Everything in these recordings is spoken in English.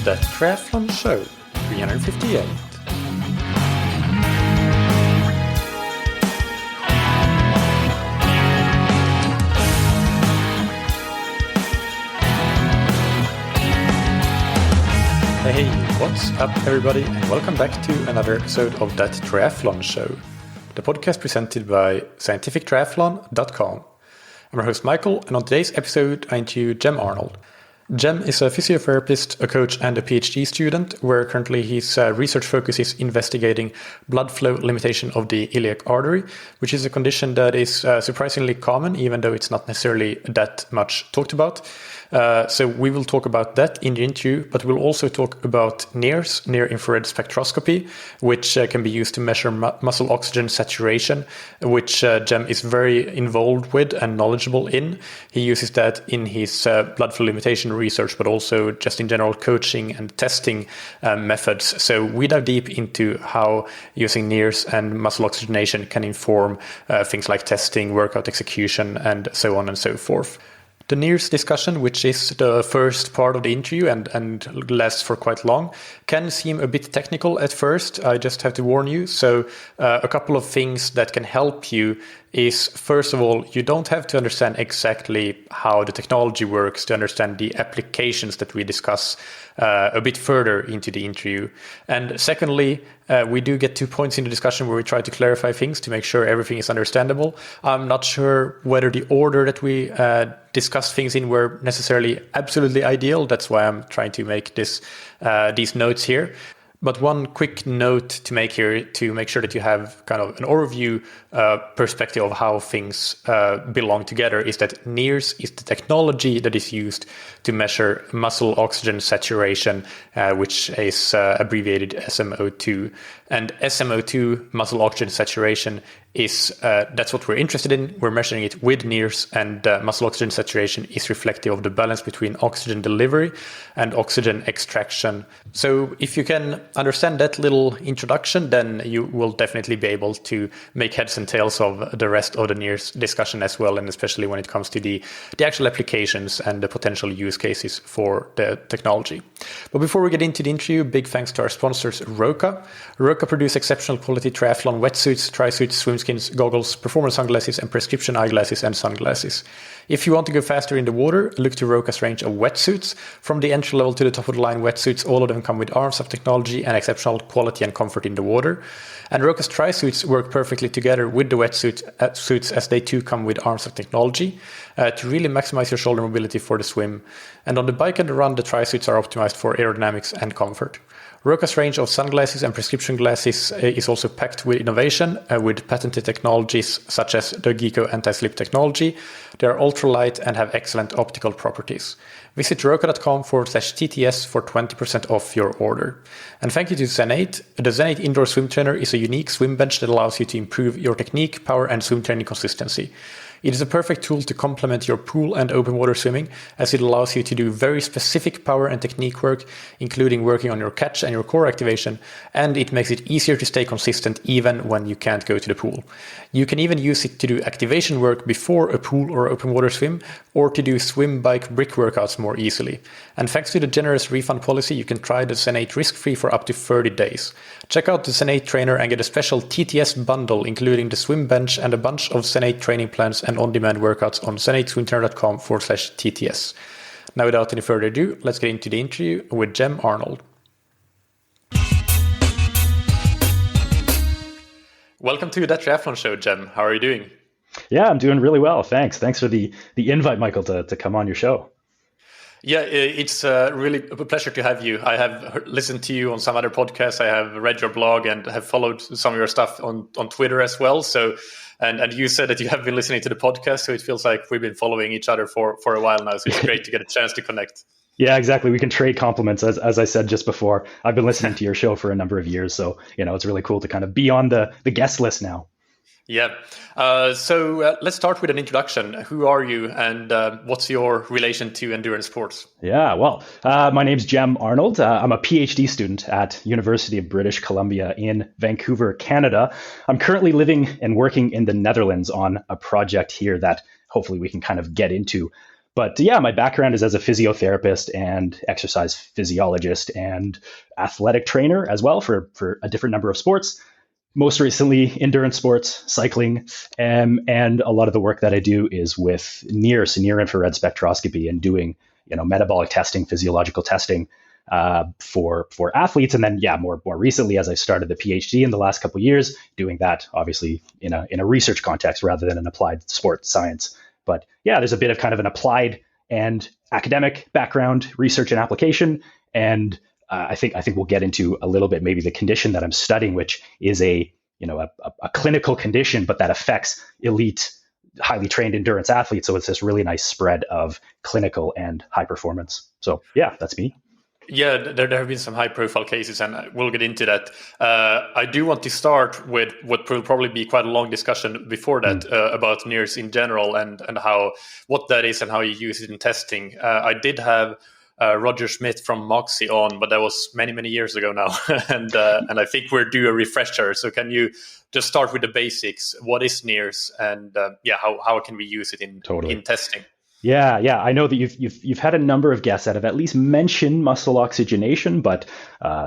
The Triathlon Show 358. Hey, what's up everybody, and welcome back to another episode of That Triathlon Show, the podcast presented by scientifictriathlon.com. I'm your host Michael, and on today's episode I interview Jem Arnold. Jem is a physiotherapist, a coach, and a PhD student, where currently his research focus is investigating blood flow limitation of the iliac artery, which is a condition that is surprisingly common, even though it's not necessarily that much talked about. So we will talk about that in the interview, but we'll also talk about NIRS, near-infrared spectroscopy, which can be used to measure muscle oxygen saturation, which Jem is very involved with and knowledgeable in. He uses that in his blood flow limitation research, but also just in general coaching and testing methods. So we dive deep into how using NIRS and muscle oxygenation can inform things like testing, workout execution, and so on and so forth. The NIRS discussion, which is the first part of the interview and lasts for quite long, can seem a bit technical at first. I just have to warn you. So a couple of things that can help you is, first of all, you don't have to understand exactly how the technology works to understand the applications that we discuss a bit further into the interview. And secondly, we do get to points in the discussion where we try to clarify things to make sure everything is understandable. I'm not sure whether the order that we discuss things in were necessarily absolutely ideal. That's why I'm trying to make these notes here. But one quick note to make here to make sure that you have kind of an overview perspective of how things belong together is that NIRS is the technology that is used to measure muscle oxygen saturation, which is abbreviated SMO2. And SMO2, muscle oxygen saturation, is that's what we're interested in. We're measuring it with NIRS, and muscle oxygen saturation is reflective of the balance between oxygen delivery and oxygen extraction. So if you can understand that little introduction, then you will definitely be able to make heads and tails of the rest of the NIRS discussion as well, and especially when it comes to the actual applications and the potential use cases for the technology. But before we get into the interview, big thanks to our sponsors, Roka. Roka produce exceptional quality triathlon wetsuits, tri-suits, swimskins, goggles, performance sunglasses, and prescription eyeglasses and sunglasses. If you want to go faster in the water, look to Roka's range of wetsuits. From the entry level to the top of the line wetsuits, all of them come with arms of technology and exceptional quality and comfort in the water. And Roka's tri-suits work perfectly together with the wetsuits as they too come with arms of technology to really maximize your shoulder mobility for the swim. And on the bike and the run, the tri-suits are optimized for aerodynamics and comfort. Roka's range of sunglasses and prescription glasses is also packed with innovation with patented technologies such as the Geeko anti-slip technology. They are ultralight and have excellent optical properties. Visit roka.com/TTS for 20% off your order. And thank you to Zen8. The Zen8 Indoor Swim Trainer is a unique swim bench that allows you to improve your technique, power, and swim training consistency. It is a perfect tool to complement your pool and open water swimming, as it allows you to do very specific power and technique work, including working on your catch and your core activation, and it makes it easier to stay consistent even when you can't go to the pool. You can even use it to do activation work before a pool or open water swim, or to do swim, bike, brick workouts more easily. And thanks to the generous refund policy, you can try the Zen8 risk-free for up to 30 days. Check out the Zen8 trainer and get a special TTS bundle, including the swim bench and a bunch of Zen8 training plans and on-demand workouts on zen8swimtrainer.com/TTS. Now, without any further ado, let's get into the interview with Jem Arnold. Welcome to That Triathlon Show, Jem. How are you doing? Yeah, I'm doing really well. Thanks for the invite, Michael, to come on your show. Yeah, it's really a pleasure to have you. I have listened to you on some other podcasts. I have read your blog and have followed some of your stuff on Twitter as well. So, and you said that you have been listening to the podcast, so it feels like we've been following each other for a while now. So it's great to get a chance to connect. Yeah, exactly. We can trade compliments. As I said just before, I've been listening to your show for a number of years. So, it's really cool to kind of be on the guest list now. Yeah. So let's start with an introduction. Who are you, and what's your relation to endurance sports? Yeah, well, my name's Jem Arnold. I'm a PhD student at University of British Columbia in Vancouver, Canada. I'm currently living and working in the Netherlands on a project here that hopefully we can kind of get into. But yeah, my background is as a physiotherapist and exercise physiologist and athletic trainer as well for a different number of sports. Most recently, endurance sports, cycling, and a lot of the work that I do is with NIRS, near infrared spectroscopy, and doing metabolic testing, physiological testing for athletes. And then more recently, as I started the PhD in the last couple of years, doing that obviously in a research context rather than an applied sports science. But yeah, there's a bit of kind of an applied and academic background, research and application. And I think we'll get into a little bit maybe the condition that I'm studying, which is a clinical condition, but that affects elite, highly trained endurance athletes. So it's this really nice spread of clinical and high performance. So yeah, that's me. Yeah, there have been some high-profile cases, and we'll get into that. I do want to start with what will probably be quite a long discussion before that about NIRS in general and what that is and how you use it in testing. I did have Roger Smith from Moxie on, but that was many, many years ago now, and I think we're due a refresher. So can you just start with the basics? What is NIRS, and how can we use it in testing? Yeah. I know that you've had a number of guests that have at least mentioned muscle oxygenation, but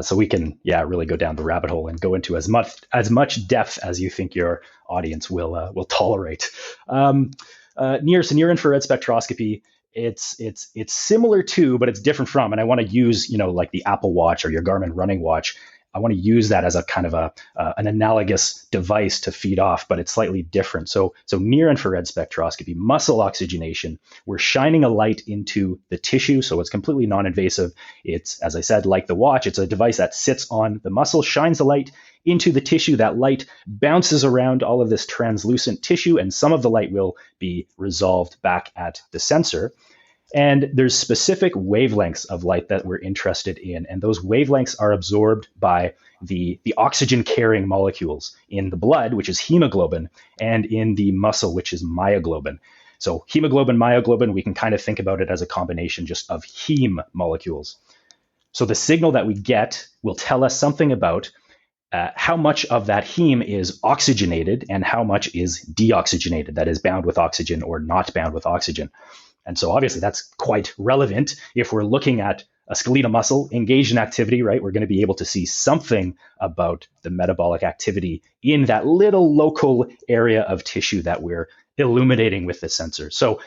so we can really go down the rabbit hole and go into as much depth as you think your audience will tolerate. NIRS, near infrared spectroscopy. It's similar to, but it's different from, and I want to use like the Apple Watch or your Garmin running watch. I want to use that as a kind of an analogous device to feed off, but it's slightly different. So near infrared spectroscopy, muscle oxygenation, we're shining a light into the tissue. So it's completely non-invasive. It's, as I said, like the watch, it's a device that sits on the muscle, shines a light into the tissue. That light bounces around all of this translucent tissue, and some of the light will be resolved back at the sensor. And there's specific wavelengths of light that we're interested in. And those wavelengths are absorbed by the oxygen-carrying molecules in the blood, which is hemoglobin, and in the muscle, which is myoglobin. So hemoglobin, myoglobin, we can kind of think about it as a combination just of heme molecules. So the signal that we get will tell us something about how much of that heme is oxygenated and how much is deoxygenated, that is bound with oxygen or not bound with oxygen. And so obviously that's quite relevant if we're looking at a skeletal muscle engaged in activity, right? We're going to be able to see something about the metabolic activity in that little local area of tissue that we're illuminating with the sensor. So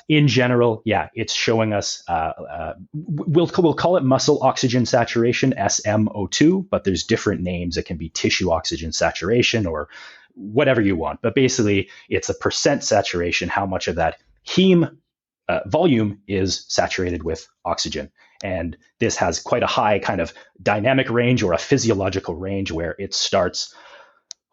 in general, it's showing us, we'll call it muscle oxygen saturation, SMO2, but there's different names. It can be tissue oxygen saturation or whatever you want. But basically, it's a percent saturation, how much of that heme volume is saturated with oxygen. And this has quite a high kind of dynamic range or a physiological range where it starts,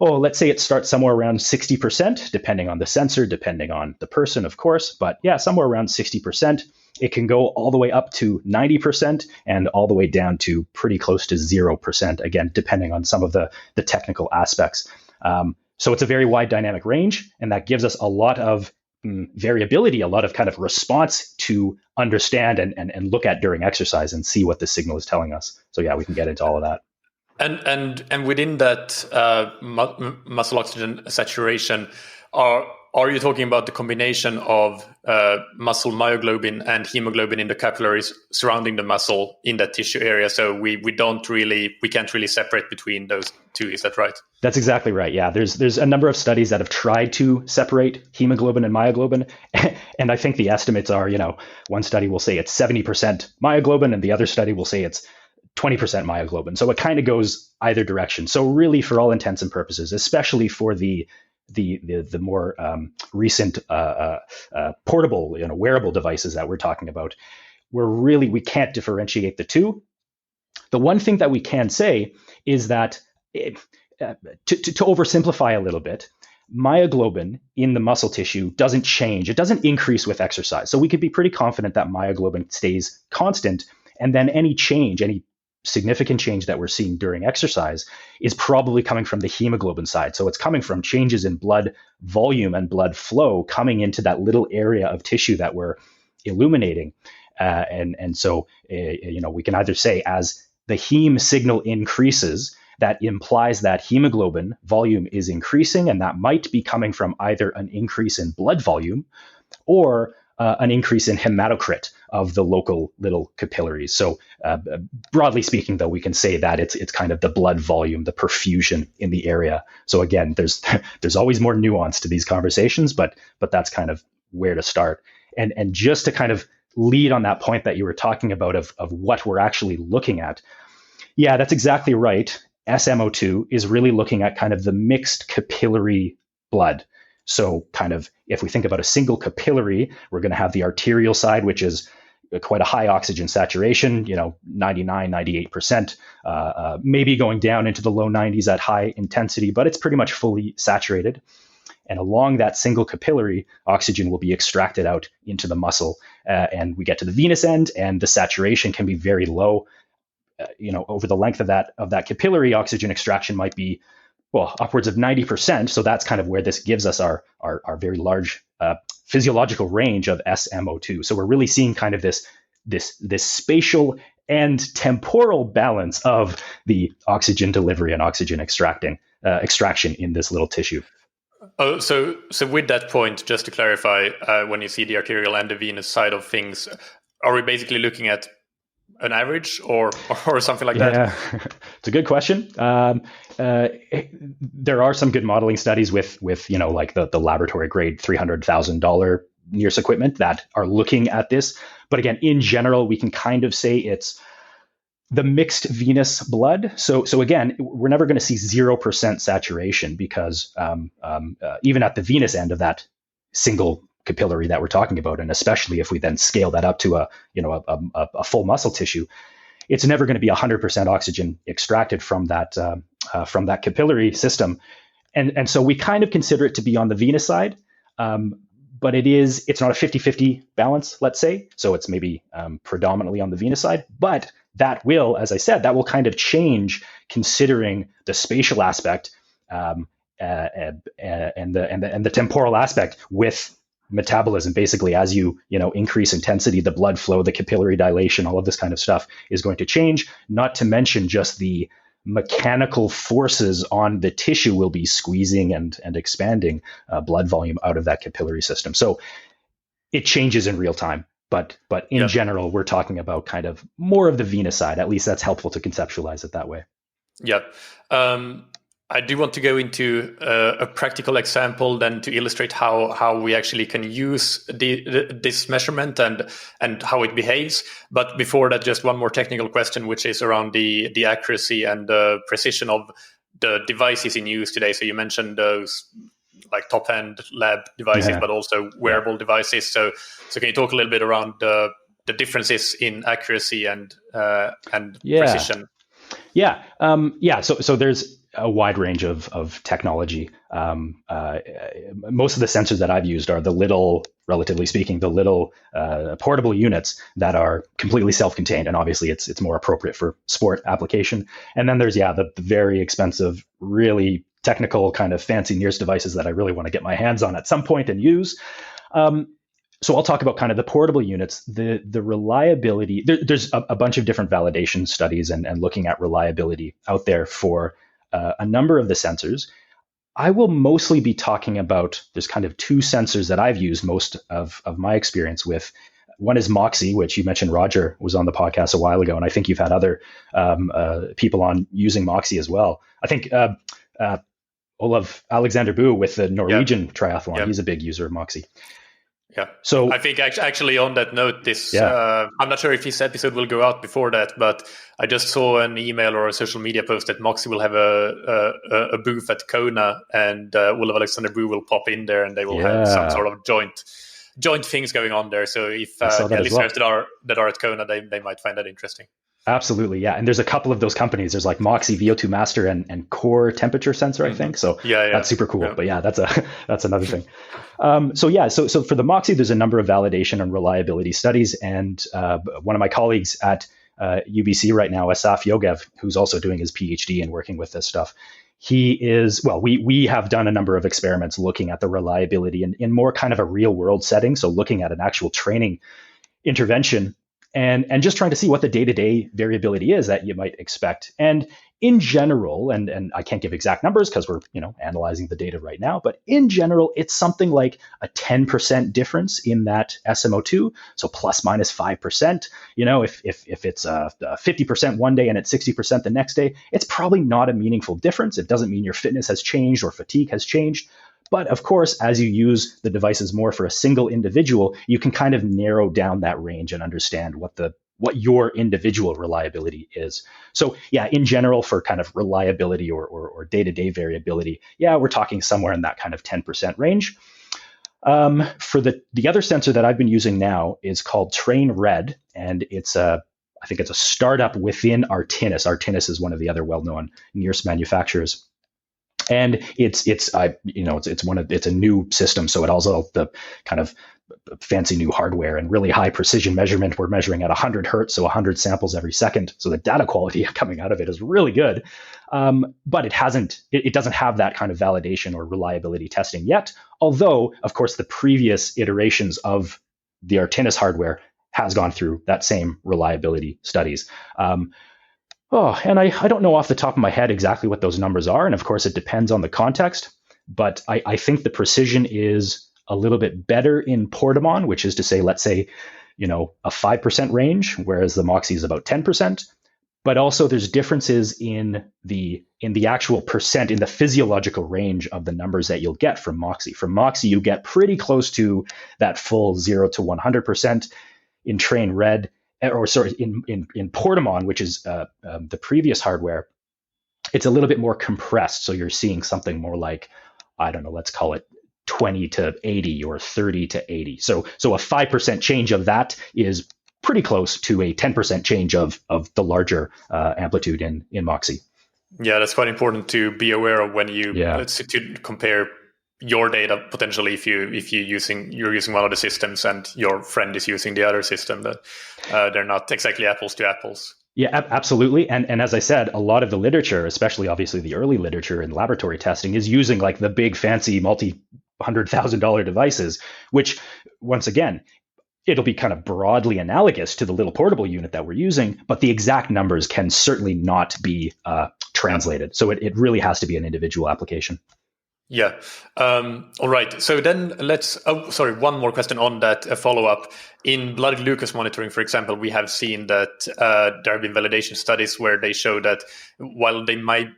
let's say it starts somewhere around 60%, depending on the sensor, depending on the person, of course. But somewhere around 60%. It can go all the way up to 90% and all the way down to pretty close to 0%, again, depending on some of the technical aspects. So it's a very wide dynamic range, and that gives us a lot of variability, a lot of kind of response to understand and look at during exercise and see what the signal is telling us. So we can get into all of that. And within that muscle oxygen saturation, are you talking about the combination of muscle myoglobin and hemoglobin in the capillaries surrounding the muscle in that tissue area? So we can't really separate between those two. Is that right? That's exactly right. Yeah, there's a number of studies that have tried to separate hemoglobin and myoglobin, and I think the estimates are, one study will say it's 70% myoglobin, and the other study will say it's 20% myoglobin. So it kind of goes either direction. So really, for all intents and purposes, especially for the more recent portable, wearable devices that we're talking about, we can't differentiate the two. The one thing that we can say is that to oversimplify a little bit, myoglobin in the muscle tissue doesn't change. It doesn't increase with exercise. So we could be pretty confident that myoglobin stays constant, and then any significant change that we're seeing during exercise is probably coming from the hemoglobin side. So it's coming from changes in blood volume and blood flow coming into that little area of tissue that we're illuminating. And so we can either say as the heme signal increases, that implies that hemoglobin volume is increasing, and that might be coming from either an increase in blood volume or an increase in hematocrit of the local little capillaries. So broadly speaking, though, we can say that it's kind of the blood volume, the perfusion in the area. So again, there's always more nuance to these conversations, but that's kind of where to start. And just to kind of lead on that point that you were talking about of what we're actually looking at. Yeah, that's exactly right. SMO2 is really looking at kind of the mixed capillary blood. So kind of if we think about a single capillary, we're going to have the arterial side, which is quite a high oxygen saturation, 99, 98%, maybe going down into the low 90s at high intensity, but it's pretty much fully saturated. And along that single capillary, oxygen will be extracted out into the muscle. And we get to the venous end, and the saturation can be very low. Over the length of that capillary, oxygen extraction might be, upwards of 90%. So that's kind of where this gives us our very large physiological range of SMO2. So we're really seeing kind of this spatial and temporal balance of the oxygen delivery and oxygen extraction in this little tissue. Oh, so with that point, just to clarify, when you see the arterial and the venous side of things, are we basically looking at an average or something like that? Yeah, it's a good question. There are some good modeling studies with like the laboratory grade $300,000 NIRS equipment that are looking at this. But again, in general, we can kind of say it's the mixed venous blood. So again, we're never going to see 0% saturation because even at the venous end of that single capillary that we're talking about, and especially if we then scale that up to a full muscle tissue, it's never going to be 100% oxygen extracted from that capillary system, and so we kind of consider it to be on the venous side, but it's not a 50-50 balance, let's say. So it's maybe predominantly on the venous side, but that will, as I said, that will kind of change considering the spatial aspect and the temporal aspect with metabolism. Basically, as you increase intensity, the blood flow, the capillary dilation, all of this kind of stuff is going to change. Not to mention just the mechanical forces on the tissue will be squeezing and expanding blood volume out of that capillary system. So it changes in real time. But in general, we're talking about kind of more of the venous side. At least that's helpful to conceptualize it that way. Yeah. I do want to go into a practical example then to illustrate how we actually can use this measurement and how it behaves. But before that, just one more technical question, which is around the accuracy and the precision of the devices in use today. So you mentioned those like top-end lab devices, but also wearable devices. So can you talk a little bit around the differences in accuracy and precision? Yeah. So there's a wide range of technology. Most of the sensors that I've used are the little, relatively speaking, the little portable units that are completely self-contained, and obviously it's more appropriate for sport application. And then there's the very expensive, really technical kind of fancy NIRS devices that I really want to get my hands on at some point and use. So I'll talk about kind of the portable units, the reliability. There's a bunch of different validation studies and looking at reliability out there for a number of the sensors. I will mostly be talking about, there's kind of two sensors that I've used most of my experience with. One is Moxy, which you mentioned Roger was on the podcast a while ago, and I think you've had other people on using Moxy as well. I think Olav Alexander Boo with the Norwegian triathlon, he's a big user of Moxy. Yeah. So I think actually on that note, I'm not sure if this episode will go out before that, but I just saw an email or a social media post that Moxy will have a booth at Kona, and Olav Alexander Boo will pop in there, and they will have some sort of joint things going on there. So if listeners that are at Kona, they might find that interesting. Absolutely, yeah. And there's a couple of those companies. There's like Moxy VO2 Master and Core Temperature Sensor, I think. So that's super cool. Yeah. But that's another thing. So for the Moxy, there's a number of validation and reliability studies. And one of my colleagues at UBC right now, Asaf Yogev, who's also doing his PhD and working with this stuff, we have done a number of experiments looking at the reliability in more kind of a real world setting. So looking at an actual training intervention and just trying to see what the day-to-day variability is that you might expect. And in general, and I can't give exact numbers because we're analyzing the data right now, but in general, it's something like a 10% difference in that SMO2, so plus minus 5%. If it's 50% one day and it's 60% the next day, it's probably not a meaningful difference. It doesn't mean your fitness has changed or fatigue has changed. But of course, as you use the devices more for a single individual, you can kind of narrow down that range and understand what your individual reliability is. So yeah, in general, for kind of reliability or day-to-day variability, yeah, we're talking somewhere in that kind of 10% range. For the other sensor that I've been using now is called Train Red, and I think it's a startup within Artenis. Artenis is one of the other well-known NIRS manufacturers. And it's a new system, so it also the kind of fancy new hardware and really high precision measurement. We're measuring at 100 hertz, so 100 samples every second. So the data quality coming out of it is really good, but it doesn't have that kind of validation or reliability testing yet. Although, of course, the previous iterations of the Artenis hardware has gone through that same reliability studies. And I don't know off the top of my head exactly what those numbers are. And of course, it depends on the context. But I think the precision is a little bit better in Portamon, which is to say, let's say, a 5% range, whereas the Moxi is about 10%. But also there's differences in the actual percent, in the physiological range of the numbers that you'll get from Moxi. From Moxi, you get pretty close to that full 0 to 100%. In Train Red, in Portamon, which is the previous hardware, it's a little bit more compressed. So you're seeing something more like, I don't know, let's call it 20 to 80 or 30 to 80. So a 5% change of that is pretty close to a 10% change of the larger amplitude in Moxi. Yeah, that's quite important to be aware of when you to compare your data potentially if you're using one of the systems and your friend is using the other system, that they're not exactly apples to apples. Yeah, absolutely. And as I said, a lot of the literature, especially obviously the early literature in laboratory testing, is using like the big fancy multi-$100,000 devices, which once again, it'll be kind of broadly analogous to the little portable unit that we're using, but the exact numbers can certainly not be translated. So it really has to be an individual application. Yeah. All right. So then one more question on that, a follow-up. In blood glucose monitoring, for example, we have seen that there have been validation studies where they show that while they might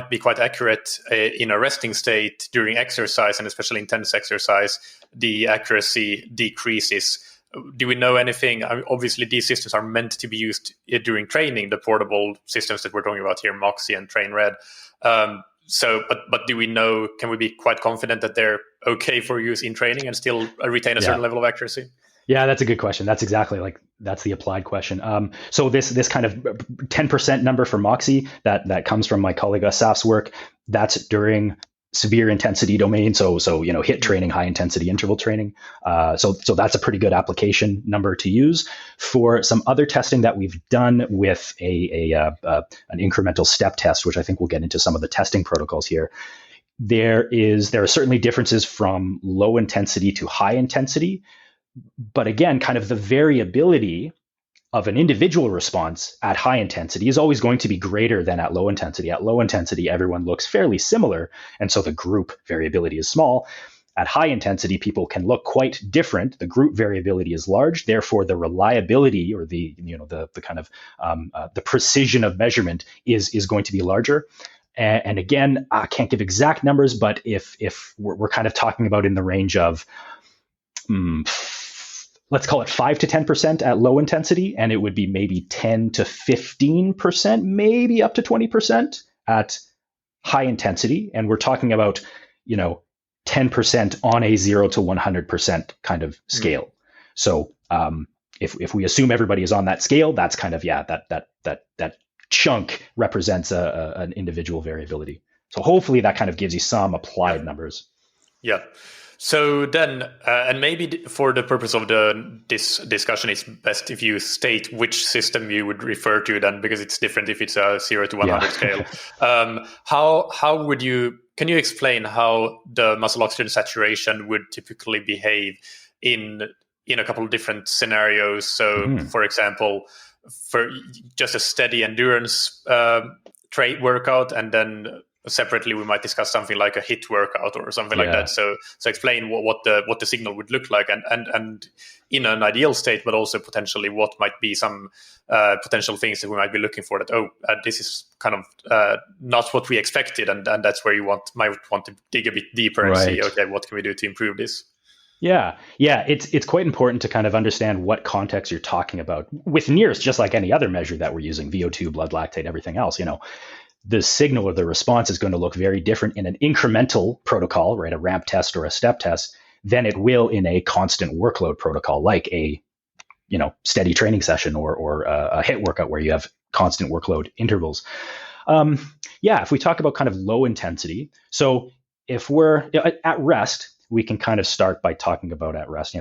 be quite accurate in a resting state during exercise, and especially intense exercise, the accuracy decreases. Do we know anything? I mean, obviously, these systems are meant to be used during training, the portable systems that we're talking about here, Moxi and Train Red. But do we know, can we be quite confident that they're okay for use in training and still retain a certain level of accuracy? Yeah, that's a good question. That's exactly that's the applied question. So this kind of 10% number for Moxi that comes from my colleague Asaf's work, that's during severe intensity domain. So HIIT training, high intensity interval training. So that's a pretty good application number to use. For some other testing that we've done with an incremental step test, which I think we'll get into some of the testing protocols here. There are certainly differences from low intensity to high intensity, but again, kind of the variability of an individual response at high intensity is always going to be greater than at low intensity. At low intensity, everyone looks fairly similar, and so the group variability is small. At high intensity, people can look quite different. The group variability is large, therefore the reliability or the kind of the precision of measurement is going to be larger. And again, I can't give exact numbers, but if we're kind of talking about in the range of let's call it 5 to 10% at low intensity, and it would be maybe 10 to 15%, maybe up to 20% at high intensity. And we're talking about, 10% on a 0 to 100% kind of scale. So if we assume everybody is on that scale, that's kind of, that chunk represents an individual variability. So hopefully that kind of gives you some applied numbers. Yeah. So then, and maybe for the purpose of this discussion, it's best if you state which system you would refer to then, because it's different if it's a 0 to 100 scale. Can you explain how the muscle oxygen saturation would typically behave in in a couple of different scenarios. So, for example, for just a steady endurance trait workout, and then separately we might discuss something like a HIIT workout or something like that. So explain what the signal would look like, and in an ideal state, but also potentially what might be some potential things that we might be looking for, that this is kind of not what we expected, and that's where you might want to dig a bit deeper and see, okay, what can we do to improve this? Yeah. It's quite important to kind of understand what context you're talking about. With NIRS, just like any other measure that we're using, VO2, blood lactate, everything else, the signal or the response is going to look very different in an incremental protocol, right, a ramp test or a step test, than it will in a constant workload protocol, like a steady training session or a HIIT workout where you have constant workload intervals. If we talk about kind of low intensity, so if we're at rest, we can kind of start by talking about at rest.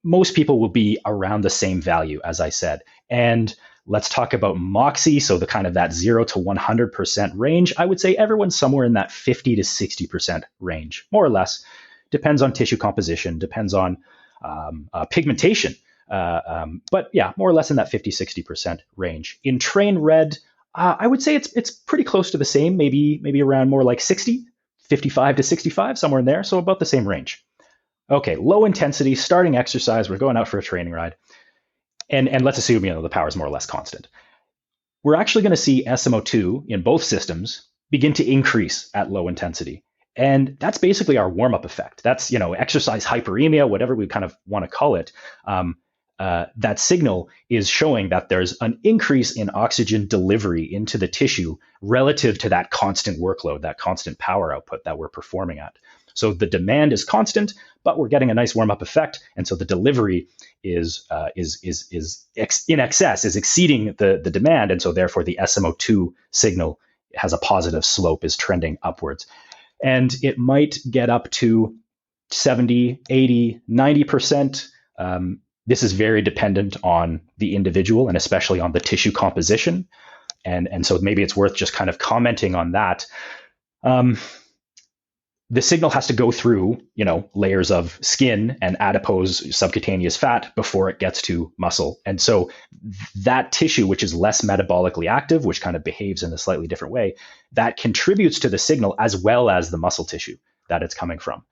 Most people will be around the same value, as I said. And let's talk about MOXIE. So the kind of that 0 to 100% range, I would say everyone's somewhere in that 50 to 60% range, more or less. Depends on tissue composition, depends on pigmentation. But yeah, more or less in that 50, 60% range. In train red, I would say it's pretty close to the same, maybe around more like 60. 55 to 65, somewhere in there. So about the same range. Okay, low intensity, starting exercise. We're going out for a training ride. And let's assume, the power is more or less constant. We're actually going to see SMO2 in both systems begin to increase at low intensity. And that's basically our warm-up effect. That's, exercise hyperemia, whatever we kind of want to call it. That signal is showing that there's an increase in oxygen delivery into the tissue relative to that constant workload, that constant power output that we're performing at. So the demand is constant, but we're getting a nice warm-up effect, and so the delivery is in excess, is exceeding the demand, and so therefore the SMO2 signal has a positive slope, is trending upwards, and it might get up to 70, 80, 90%. This is very dependent on the individual and especially on the tissue composition. And so maybe it's worth just kind of commenting on that. The signal has to go through, layers of skin and adipose subcutaneous fat before it gets to muscle. And so that tissue, which is less metabolically active, which kind of behaves in a slightly different way, that contributes to the signal as well as the muscle tissue that it's coming from.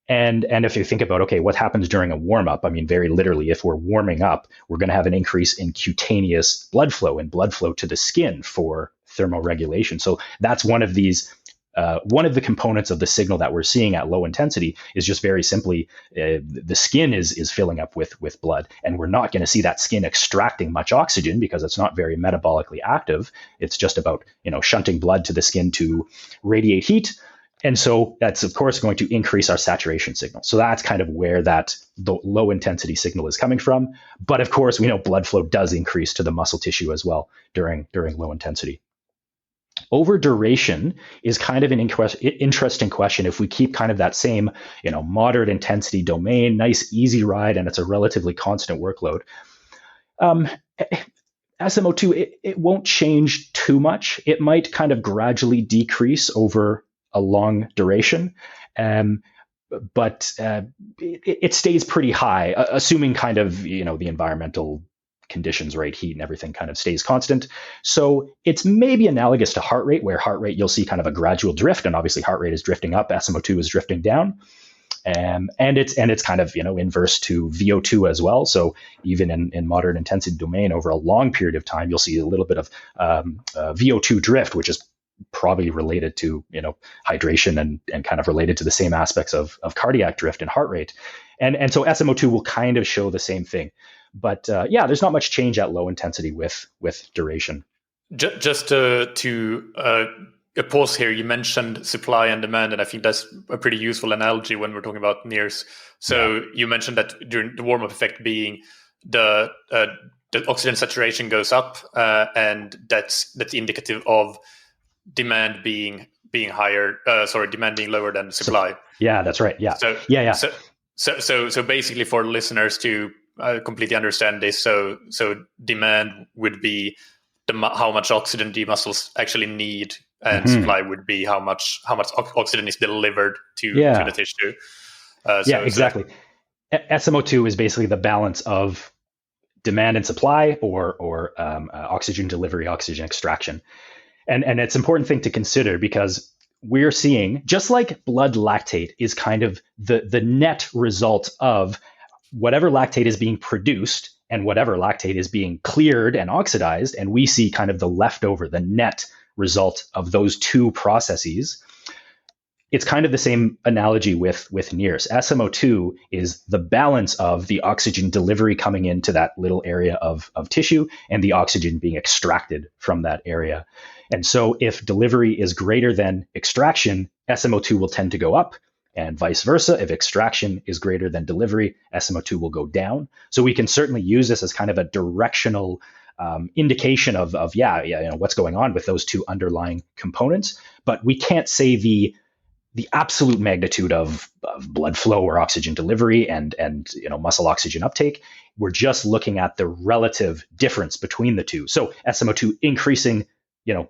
And if you think about, okay, what happens during a warm-up? I mean, very literally, if we're warming up, we're going to have an increase in cutaneous blood flow and blood flow to the skin for thermoregulation. So that's one of the components of the signal that we're seeing at low intensity is just very simply the skin is filling up with blood, and we're not going to see that skin extracting much oxygen because it's not very metabolically active. It's just about shunting blood to the skin to radiate heat. And so that's, of course, going to increase our saturation signal. So that's kind of where the low intensity signal is coming from. But of course, we know blood flow does increase to the muscle tissue as well during low intensity. Over duration is kind of an interesting question. If we keep kind of that same, moderate intensity domain, nice, easy ride, and it's a relatively constant workload, SMO2, it won't change too much. It might kind of gradually decrease over a long duration, but it stays pretty high, assuming kind of, the environmental conditions, right, heat and everything kind of stays constant. So it's maybe analogous to heart rate, where heart rate, you'll see kind of a gradual drift, and obviously heart rate is drifting up, SMO2 is drifting down. And it's kind of, inverse to VO2 as well. So even in moderate intensity domain over a long period of time, you'll see a little bit of VO2 drift, which is probably related to, hydration and kind of related to the same aspects of cardiac drift and heart rate. And so SMO2 will kind of show the same thing. But there's not much change at low intensity with duration. Just to pause here, you mentioned supply and demand, and I think that's a pretty useful analogy when we're talking about NIRS. So you mentioned that during the warm-up effect being the oxygen saturation goes up, and that's indicative of demand being higher. Demand being lower than supply. That's right. Yeah. So basically, for listeners to completely understand this, so demand would be how much oxygen the muscles actually need, and supply would be how much oxygen is delivered to the tissue. Exactly. SMO2 is basically the balance of demand and supply, or oxygen delivery, oxygen extraction. And it's an important thing to consider, because we're seeing, just like blood lactate is kind of the net result of whatever lactate is being produced and whatever lactate is being cleared and oxidized, and we see kind of the leftover, the net result of those two processes. It's kind of the same analogy with NIRS. SMO2 is the balance of the oxygen delivery coming into that little area of tissue and the oxygen being extracted from that area. And so if delivery is greater than extraction, SMO2 will tend to go up, and vice versa. If extraction is greater than delivery, SMO2 will go down. So we can certainly use this as kind of a directional indication of what's going on with those two underlying components. But we can't say the absolute magnitude of blood flow or oxygen delivery and muscle oxygen uptake. We're just looking at the relative difference between the two. So SMO2 increasing,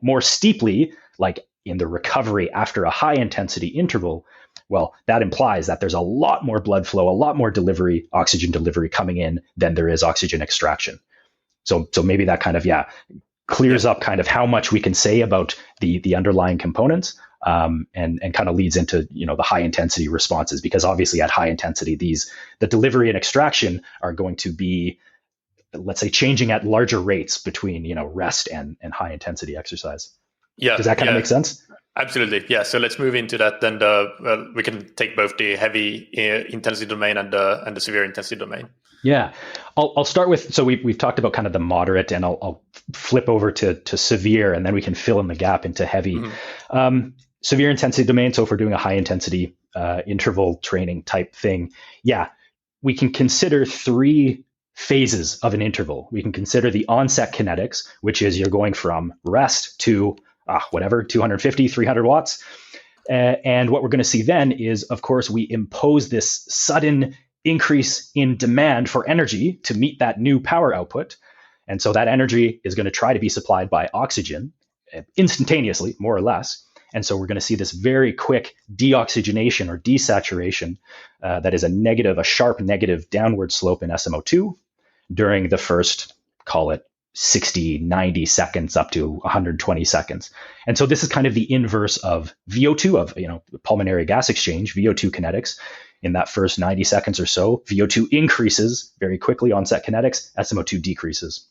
more steeply, like in the recovery after a high intensity interval, well, that implies that there's a lot more blood flow, a lot more delivery, oxygen delivery coming in than there is oxygen extraction. So maybe that kind of, clears up kind of how much we can say about the underlying components. And kind of leads into the high intensity responses, because obviously at high intensity, the delivery and extraction are going to be, let's say, changing at larger rates between rest and high intensity exercise. Yeah, does that kind of make sense? Absolutely. Yeah. So let's move into that. Then we can take both the heavy intensity domain and the severe intensity domain. Yeah, I'll start with, so we've talked about kind of the moderate, and I'll flip over to severe, and then we can fill in the gap into heavy. Mm-hmm. Severe intensity domain. So if we're doing a high intensity interval training type thing, we can consider three phases of an interval. We can consider the onset kinetics, which is you're going from rest to 250, 300 watts. And what we're going to see then is, of course, we impose this sudden increase in demand for energy to meet that new power output. And so that energy is going to try to be supplied by oxygen instantaneously, more or less. And so we're going to see this very quick deoxygenation or desaturation that is a sharp negative downward slope in SMO2 during the first, call it 60, 90 seconds up to 120 seconds. And so this is kind of the inverse of VO2, of pulmonary gas exchange, VO2 kinetics. In that first 90 seconds or so, VO2 increases very quickly, onset kinetics, SMO2 decreases.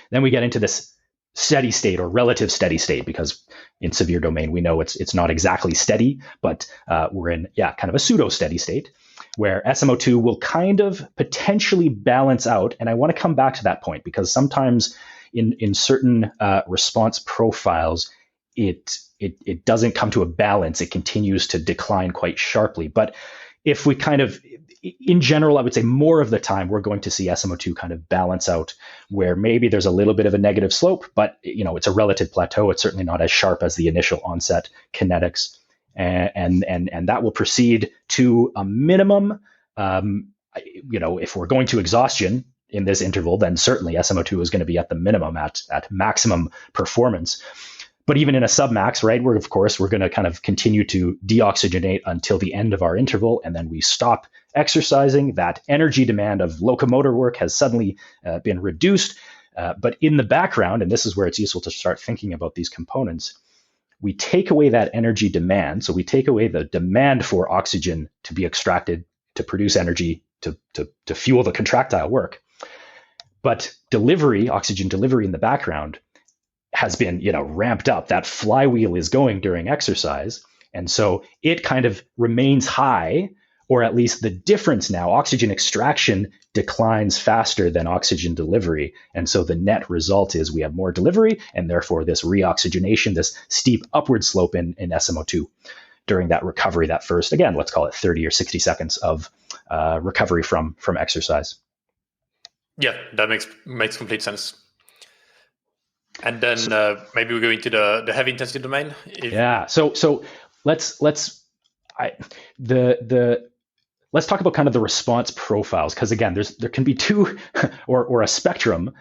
Then we get into this steady state or relative steady state, because in severe domain, we know it's not exactly steady, but we're in, kind of a pseudo steady state where SMO2 will kind of potentially balance out. And I want to come back to that point, because sometimes in certain response profiles, it doesn't come to a balance. It continues to decline quite sharply. But if we kind of, in general, I would say more of the time, we're going to see SMO2 kind of balance out, where maybe there's a little bit of a negative slope, but it's a relative plateau. It's certainly not as sharp as the initial onset kinetics. And that will proceed to a minimum. If we're going to exhaustion in this interval, then certainly SMO2 is going to be at the minimum, at maximum performance. But even in a submax, right, we're going to kind of continue to deoxygenate until the end of our interval, and then we stop exercising. That energy demand of locomotor work has suddenly been reduced. But in the background, and this is where it's useful to start thinking about these components, we take away that energy demand. So we take away the demand for oxygen to be extracted to produce energy to fuel the contractile work. But delivery, oxygen delivery in the background, has been, ramped up. That flywheel is going during exercise. And so it kind of remains high, or at least the difference now, oxygen extraction declines faster than oxygen delivery. And so the net result is we have more delivery, and therefore this reoxygenation, this steep upward slope in SMO2 during that recovery, that first, again, let's call it 30 or 60 seconds of recovery from exercise. Yeah, that makes complete sense. And then maybe we go into the heavy intensity domain. So let's talk about kind of the response profiles, because again, there can be two or a spectrum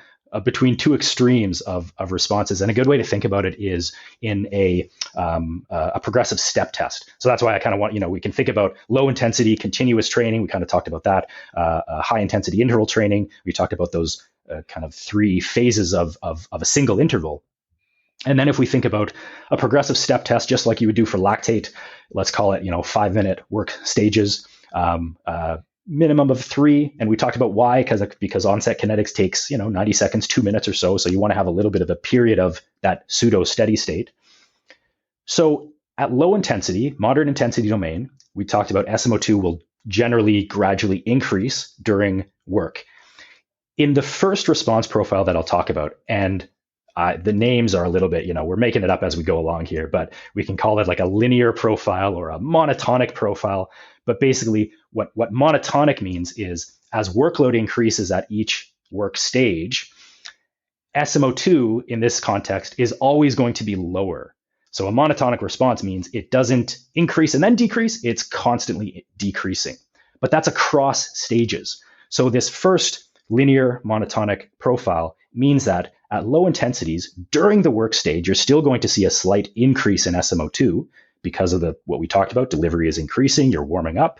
between two extremes of responses. And a good way to think about it is in a progressive step test. So that's why I kind of want, we can think about low intensity continuous training. We kind of talked about that. High intensity interval training. We talked about those kind of three phases of a single interval. And then if we think about a progressive step test, just like you would do for lactate, let's call it, 5-minute work stages, minimum of 3. And we talked about why, because onset kinetics takes, 90 seconds, 2 minutes or so. So you want to have a little bit of a period of that pseudo steady state. So at low intensity, moderate intensity domain, we talked about SMO2 will generally gradually increase during work. In the first response profile that I'll talk about, and the names are a little bit, we're making it up as we go along here, but we can call it like a linear profile or a monotonic profile. But basically what monotonic means is as workload increases at each work stage, SMO2 in this context is always going to be lower. So a monotonic response means it doesn't increase and then decrease, it's constantly decreasing. But that's across stages. So this first linear monotonic profile means that at low intensities during the work stage, you're still going to see a slight increase in SMO2 because of what we talked about. Delivery is increasing, you're warming up.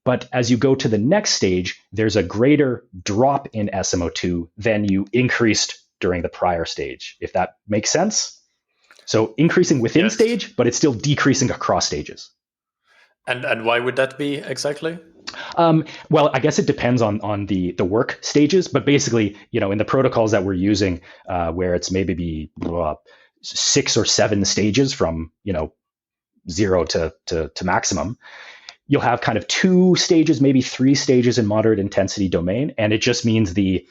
But as you go to the next stage, there's a greater drop in SMO2 than you increased during the prior stage, if that makes sense. So increasing within stage, but it's still decreasing across stages. And why would that be exactly? Well, I guess it depends on the work stages, but basically, in the protocols that we're using, where it's maybe 6 or 7 stages from, 0 to maximum, you'll have kind of 2 stages, maybe 3 stages in moderate intensity domain. And it just means the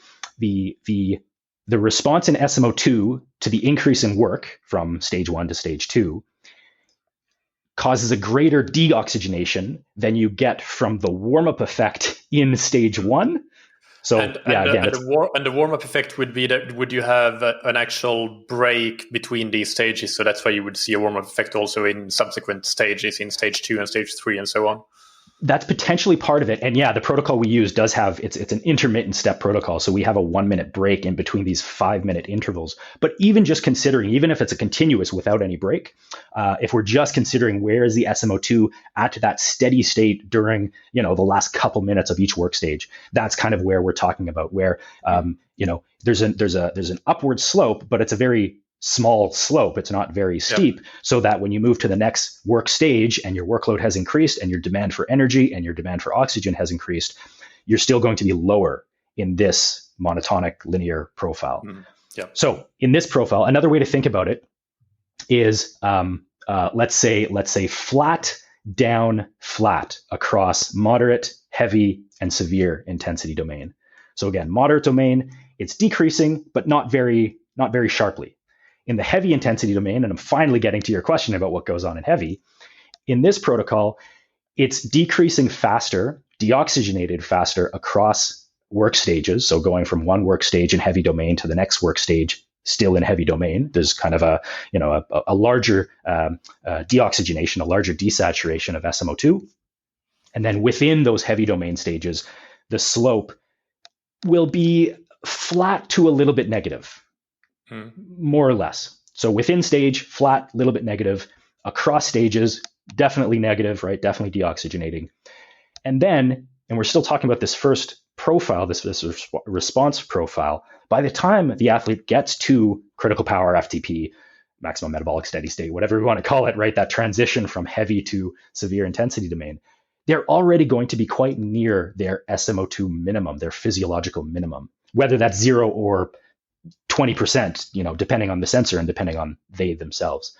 response in SMO2 to the increase in work from stage 1 to stage 2 causes a greater deoxygenation than you get from the warm-up effect in stage 1. So the warm-up effect would be that would you have an actual break between these stages? So that's why you would see a warm-up effect also in subsequent stages, in stage 2 and stage 3 and so on. That's potentially part of it. And the protocol we use does have, it's an intermittent step protocol. So we have a 1-minute break in between these 5-minute intervals. But even just considering, even if it's a continuous without any break, if we're just considering where is the SMO2 at that steady state during, the last couple minutes of each work stage, that's kind of where we're talking about where, there's an upward slope, but it's a very small slope. It's not very steep, so that when you move to the next work stage and your workload has increased and your demand for energy and your demand for oxygen has increased, you're still going to be lower in this monotonic linear profile. So in this profile, another way to think about it is, let's say flat down flat across moderate, heavy, and severe intensity domain. So again, moderate domain, it's decreasing, but not very sharply. In the heavy intensity domain, and I'm finally getting to your question about what goes on in heavy, in this protocol, it's decreasing faster, deoxygenated faster across work stages. So going from one work stage in heavy domain to the next work stage, still in heavy domain, there's kind of a larger deoxygenation, a larger desaturation of SMO2. And then within those heavy domain stages, the slope will be flat to a little bit negative. More or less. So within stage, flat, a little bit negative. Across stages, definitely negative, right? Definitely deoxygenating. And we're still talking about this first profile, this response profile. By the time the athlete gets to critical power FTP, maximum metabolic steady state, whatever we want to call it, right? That transition from heavy to severe intensity domain, they're already going to be quite near their SMO2 minimum, their physiological minimum, whether that's 0 or 20%, depending on the sensor and depending on they themselves.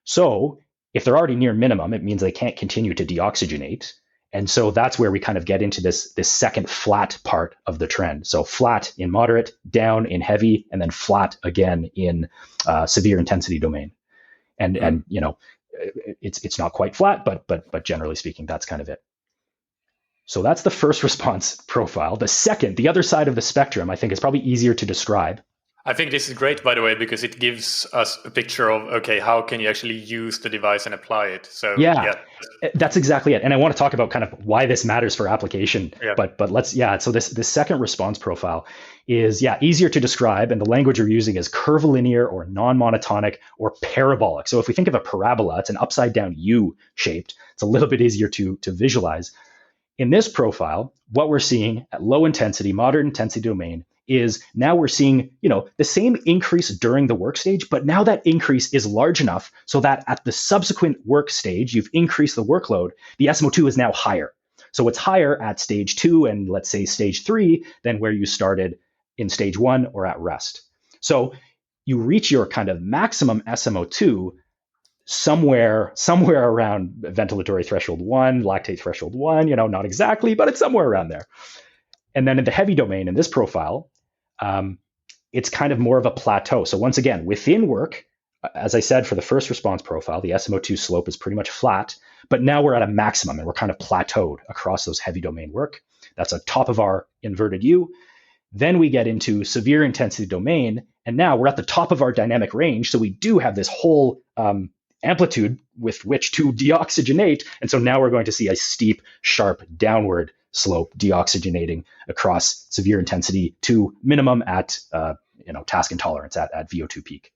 So if they're already near minimum, it means they can't continue to deoxygenate. And so that's where we kind of get into this second flat part of the trend. So flat in moderate, down in heavy, and then flat again in severe intensity domain. And it's not quite flat, but generally speaking, that's kind of it. So that's the first response profile. The second, the other side of the spectrum, I think is probably easier to describe. I think this is great, by the way, because it gives us a picture of, okay, how can you actually use the device and apply it? So yeah, that's exactly it. And I want to talk about kind of why this matters for application. Yeah. But let's, so this second response profile is, easier to describe. And the language we're using is curvilinear or non-monotonic or parabolic. So if we think of a parabola, it's an upside down U shaped. It's a little bit easier to visualize. In this profile, what we're seeing at low intensity, moderate intensity domain is now we're seeing, the same increase during the work stage, but now that increase is large enough so that at the subsequent work stage, you've increased the workload, the SMO2 is now higher. So it's higher at stage 2 and let's say stage 3 than where you started in stage 1 or at rest. So you reach your kind of maximum SMO2 somewhere around ventilatory threshold 1, lactate threshold 1, not exactly, but it's somewhere around there. And then in the heavy domain in this profile, it's kind of more of a plateau. So once again, within work, as I said, for the first response profile, the SMO2 slope is pretty much flat, but now we're at a maximum and we're kind of plateaued across those heavy domain work. That's on top of our inverted U. Then we get into severe intensity domain, and now we're at the top of our dynamic range. So we do have this whole amplitude with which to deoxygenate. And so now we're going to see a steep, sharp downward slope deoxygenating across severe intensity to minimum at task intolerance at VO2 peak.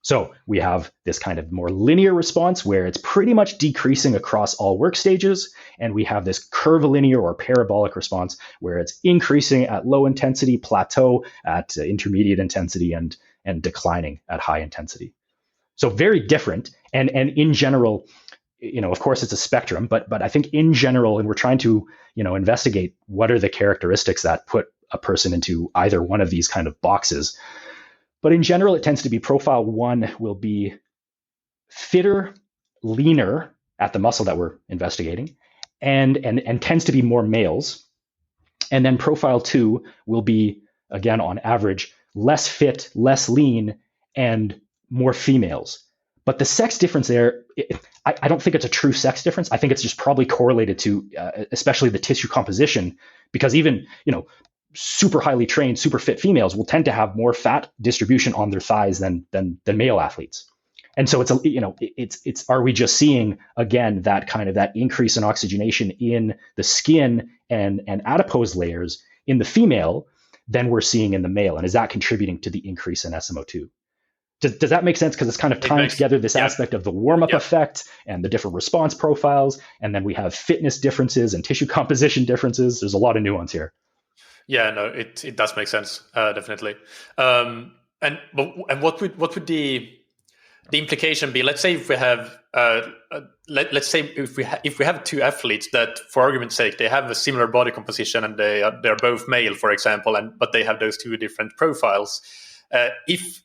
So we have this kind of more linear response where it's pretty much decreasing across all work stages. And we have this curvilinear or parabolic response where it's increasing at low intensity, plateau at intermediate intensity, and declining at high intensity. So very different. And in general, of course, it's a spectrum, but I think in general, and we're trying to, investigate what are the characteristics that put a person into either one of these kind of boxes. But in general, it tends to be profile 1 will be fitter, leaner at the muscle that we're investigating, and tends to be more males. And then profile 2 will be, again, on average, less fit, less lean, and more females. But the sex difference there, I don't think it's a true sex difference. I think it's just probably correlated to, especially the tissue composition, because even, super highly trained, super fit females will tend to have more fat distribution on their thighs than male athletes. And so it's are we just seeing again that kind of that increase in oxygenation in the skin and adipose layers in the female than we're seeing in the male? And is that contributing to the increase in SMO2? Does that make sense? Because it's kind of tying together this aspect of the warm-up effect and the different response profiles. And then we have fitness differences and tissue composition differences. There's a lot of nuance here. Yeah, no, it does make sense, definitely. And what would the implication be? Let's say if we have let's say if we have two athletes that, for argument's sake, they have a similar body composition and they're both male, for example, but they have those two different profiles. If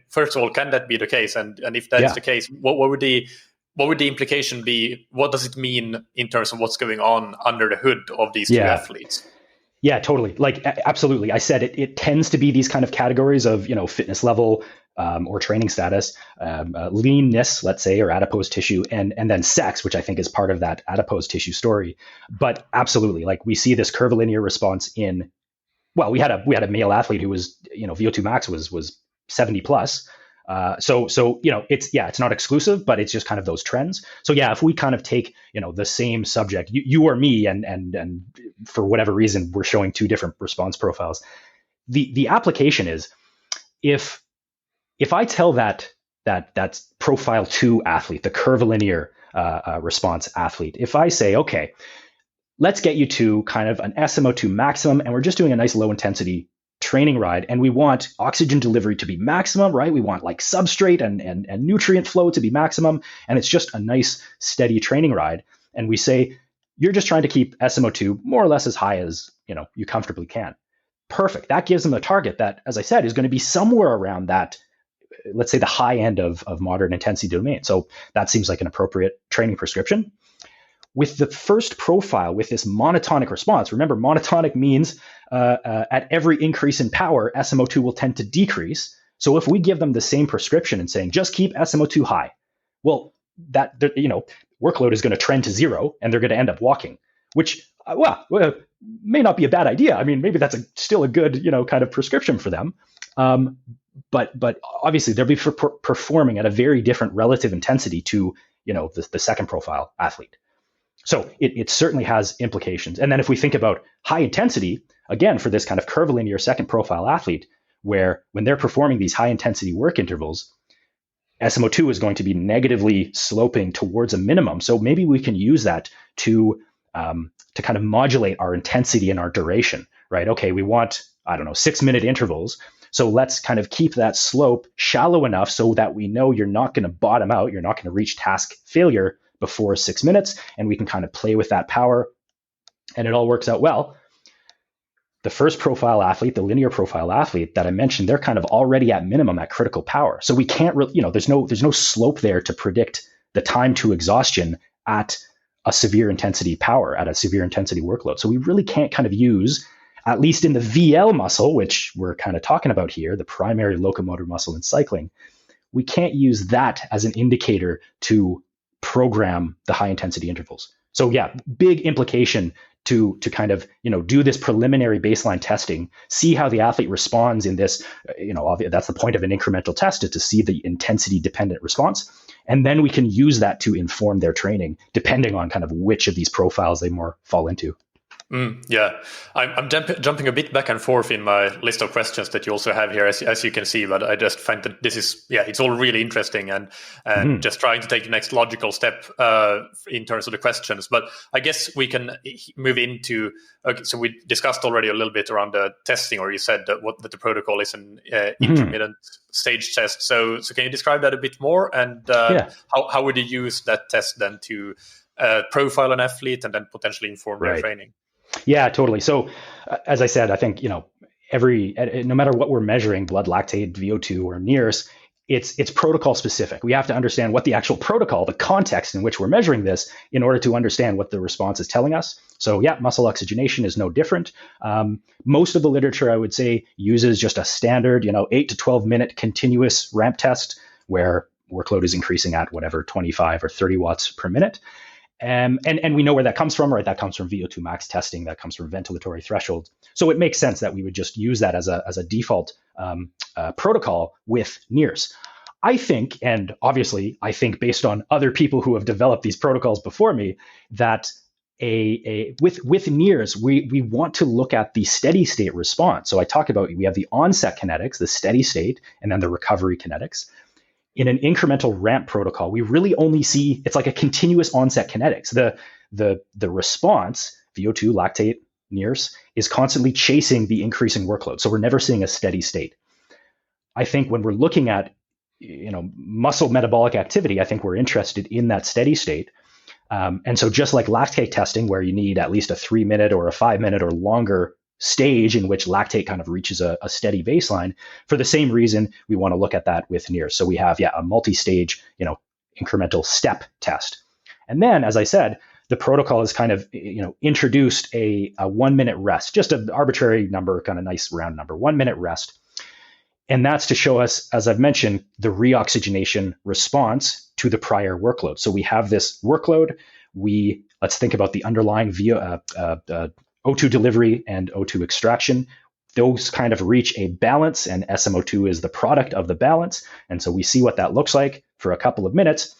first of all, can that be the case? And if that's the case, what would the implication be? What does it mean in terms of what's going on under the hood of these two athletes? Yeah, totally. Like, absolutely. I said it tends to be these kind of categories of, fitness level or training status, leanness, let's say, or adipose tissue, and then sex, which I think is part of that adipose tissue story. But absolutely, like we see this curvilinear response in, well, we had a male athlete who was, VO2 max was 70 plus. So it's not exclusive, but it's just kind of those trends. So yeah, if we kind of take, the same subject, you or me, and for whatever reason, we're showing two different response profiles. The application is if I tell that profile 2 athlete, the curvilinear response athlete, if I say, okay, let's get you to kind of an SMO2 maximum, and we're just doing a nice low intensity training ride, and we want oxygen delivery to be maximum, right? We want like substrate and nutrient flow to be maximum, and it's just a nice steady training ride. And we say, you're just trying to keep SMO2 more or less as high as you comfortably can. Perfect. That gives them a target that, as I said, is going to be somewhere around that, let's say the high end of moderate intensity domain. So that seems like an appropriate training prescription. With the first profile, with this monotonic response, remember, monotonic means at every increase in power, SMO2 will tend to decrease. So if we give them the same prescription and saying, just keep SMO2 high, well, that workload is going to trend to zero, and they're going to end up walking, which, may not be a bad idea. I mean, maybe that's still a good, kind of prescription for them. but obviously they'll be performing at a very different relative intensity to, the second profile athlete. So it certainly has implications. And then if we think about high intensity, again, for this kind of curvilinear second profile athlete, where when they're performing these high intensity work intervals, SMO2 is going to be negatively sloping towards a minimum. So maybe we can use that to kind of modulate our intensity and our duration, right? Okay, we want, 6-minute intervals. So let's kind of keep that slope shallow enough so that we know you're not going to bottom out, you're not going to reach task failure before 6 minutes, and we can kind of play with that power, and it all works out well. The first profile athlete, the linear profile athlete that I mentioned, they're kind of already at minimum at critical power. So we can't really, there's no slope there to predict the time to exhaustion at a severe intensity power, at a severe intensity workload. So we really can't kind of use, at least in the VL muscle, which we're kind of talking about here, the primary locomotor muscle in cycling, we can't use that as an indicator to program the high intensity intervals. So yeah, big implication to kind of, do this preliminary baseline testing, see how the athlete responds in this, that's the point of an incremental test, is to see the intensity dependent response. And then we can use that to inform their training, depending on kind of which of these profiles they more fall into. Yeah, I'm jumping a bit back and forth in my list of questions that you also have here, as you can see. But I just find that this is, it's all really interesting, and just trying to take the next logical step in terms of the questions. But I guess we can move into. Okay, so we discussed already a little bit around the testing, or you said that the protocol is an intermittent stage test. So can you describe that a bit more, and how would you use that test then to profile an athlete and then potentially inform their training? Yeah, totally. So as I said, I think, no matter what we're measuring, blood lactate, VO2 or NIRS, it's protocol specific. We have to understand what the actual protocol, the context in which we're measuring this, in order to understand what the response is telling us. So muscle oxygenation is no different. Most of the literature, I would say, uses just a standard, 8 to 12 minute continuous ramp test where workload is increasing at whatever, 25 or 30 watts per minute. And we know where that comes from, right? That comes from VO2 max testing. That comes from ventilatory thresholds. So it makes sense that we would just use that as a default protocol with NIRS. I think, and obviously I think based on other people who have developed these protocols before me, that with NIRS, we want to look at the steady state response. So I talk about, we have the onset kinetics, the steady state, and then the recovery kinetics. In an incremental ramp protocol, we really only see, it's like a continuous onset kinetics. The response, VO2, lactate, NIRS, is constantly chasing the increasing workload. So we're never seeing a steady state. I think when we're looking at, muscle metabolic activity, I think we're interested in that steady state. And so just like lactate testing, where you need at least a 3-minute or a 5-minute or longer stage in which lactate kind of reaches a steady baseline, for the same reason, we want to look at that with NIRS. So we have, a multi-stage, incremental step test. And then, as I said, the protocol is kind of, introduced a 1-minute rest, just an arbitrary number, kind of nice round number, 1-minute rest. And that's to show us, as I've mentioned, the reoxygenation response to the prior workload. So we have this workload. Let's think about the underlying O2 delivery and O2 extraction. Those kind of reach a balance, and SMO2 is the product of the balance. And so we see what that looks like for a couple of minutes.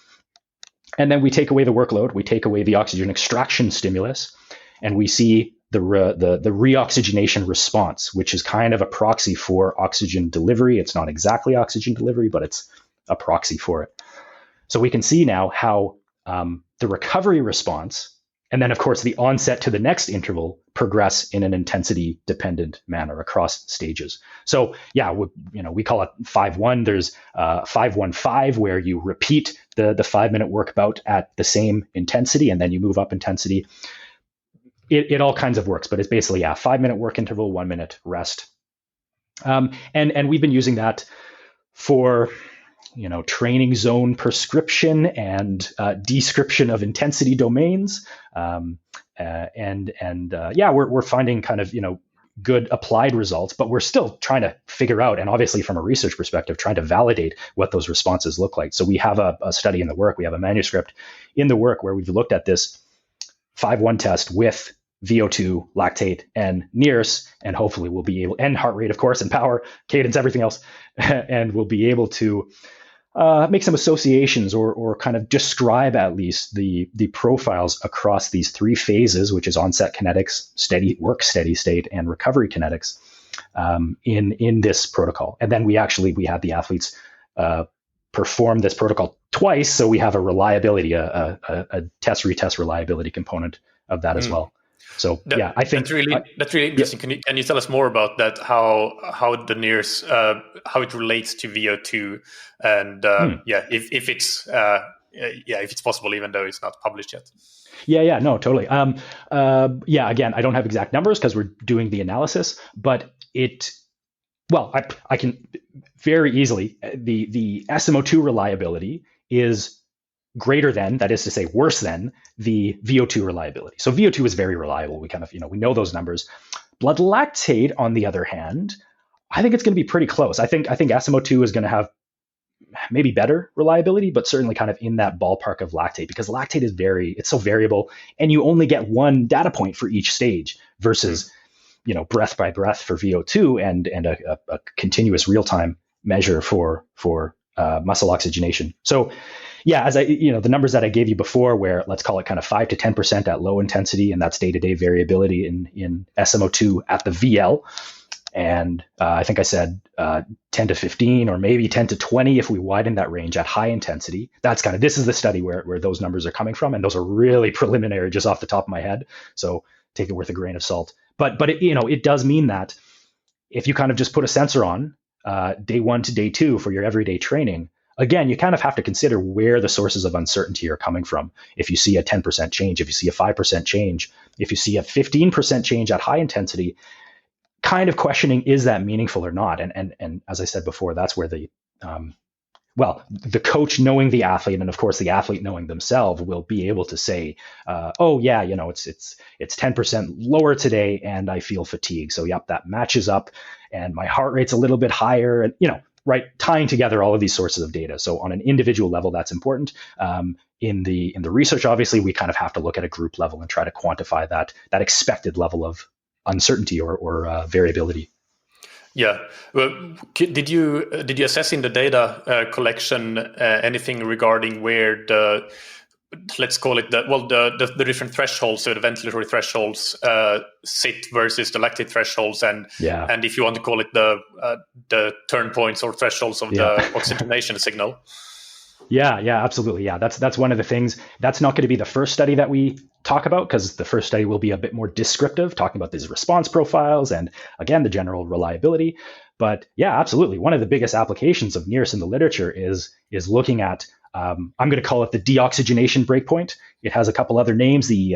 And then we take away the workload, we take away the oxygen extraction stimulus, and we see the reoxygenation response, which is kind of a proxy for oxygen delivery. It's not exactly oxygen delivery, but it's a proxy for it. So we can see now how the recovery response, and then, of course, the onset to the next interval progress in an intensity-dependent manner across stages. So, we call it 5-1. There's 5-1-5, where you repeat the 5-minute work bout at the same intensity, and then you move up intensity. It all kinds of works, but it's basically 5-minute work interval, 1-minute rest. And we've been using that for training zone prescription and description of intensity domains. We're finding kind of, good applied results, but we're still trying to figure out, and obviously from a research perspective, trying to validate what those responses look like. So we have a study in the work, we have a manuscript in the work where we've looked at this 5-1 test with VO2, lactate, and NIRS, and hopefully we'll be able, and heart rate, of course, and power, cadence, everything else, and we'll be able to make some associations or kind of describe at least the profiles across these three phases, which is onset kinetics, steady state, and recovery kinetics in this protocol. And then we had the athletes perform this protocol twice, so we have a reliability, a test-retest reliability component of that as well. So I think that's really interesting. Yeah. Can you tell us more about that? How the NIRS how it relates to VO2, and if it's possible, even though it's not published yet. Yeah, no, totally. Again, I don't have exact numbers because we're doing the analysis, but I can very easily, the SMO2 reliability is greater than, that is to say worse than, the VO2 reliability. So VO2 is very reliable. We kind of, we know those numbers. Blood lactate, on the other hand, I think it's going to be pretty close. I think SMO2 is going to have maybe better reliability, but certainly kind of in that ballpark of lactate, because lactate is it's so variable, and you only get one data point for each stage versus, breath by breath for VO2 and a continuous real-time measure for muscle oxygenation. So as the numbers that I gave you before, where let's call it kind of 5 to 10% at low intensity, and that's day-to-day variability in SMO2 at the VL. And I think I said 10 to 15 or maybe 10 to 20 if we widen that range at high intensity. That's this is the study where those numbers are coming from. And those are really preliminary just off the top of my head. So take it with a grain of salt. But it does mean that if you kind of just put a sensor on day 1 to day 2 for your everyday training, again, you kind of have to consider where the sources of uncertainty are coming from. If you see a 10% change, if you see a 5% change, if you see a 15% change at high intensity, kind of questioning, is that meaningful or not? And as I said before, that's where the coach knowing the athlete, and of course the athlete knowing themselves, will be able to say, it's 10% lower today and I feel fatigue. So yep, that matches up, and my heart rate's a little bit higher, and right, tying together all of these sources of data. So on an individual level, that's important. In the research, obviously, we kind of have to look at a group level and try to quantify that expected level of uncertainty or variability. Yeah. Well, did you assess in the data collection anything regarding where let's call it the different thresholds, so the ventilatory thresholds sit versus the lactate thresholds, and if you want to call it the turn points or thresholds of the oxygenation signal? Yeah, absolutely. Yeah, that's one of the things. That's not going to be the first study that we talk about, because the first study will be a bit more descriptive, talking about these response profiles and, again, the general reliability. But yeah, absolutely. One of the biggest applications of NIRS in the literature is looking at, I'm going to call it the deoxygenation breakpoint. It has a couple other names, the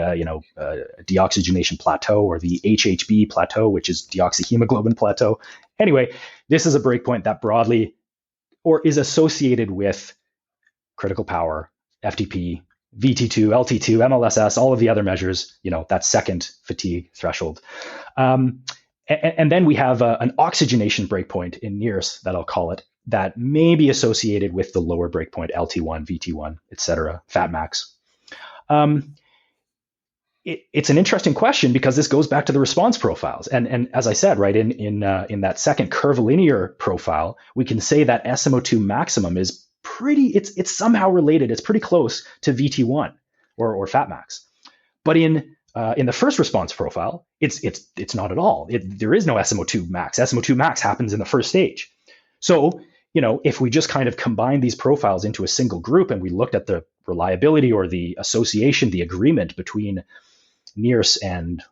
deoxygenation plateau, or the HHB plateau, which is deoxyhemoglobin plateau. Anyway, this is a breakpoint that broadly is associated with critical power, FTP, VT2, LT2, MLSS, all of the other measures, that second fatigue threshold. And then we have an oxygenation breakpoint in NIRS, that I'll call it, that may be associated with the lower breakpoint, LT1, VT1, et cetera, fat max. It's an interesting question, because this goes back to the response profiles. And as I said, right, in that second curvilinear profile, we can say that SMO2 maximum is it's somehow related. It's pretty close to VT1 or fat max. But in the first response profile, it's not at all. There is no SMO2 max. SMO2 max happens in the first stage. So, if we just kind of combine these profiles into a single group, and we looked at the reliability or the association, the agreement between NIRS and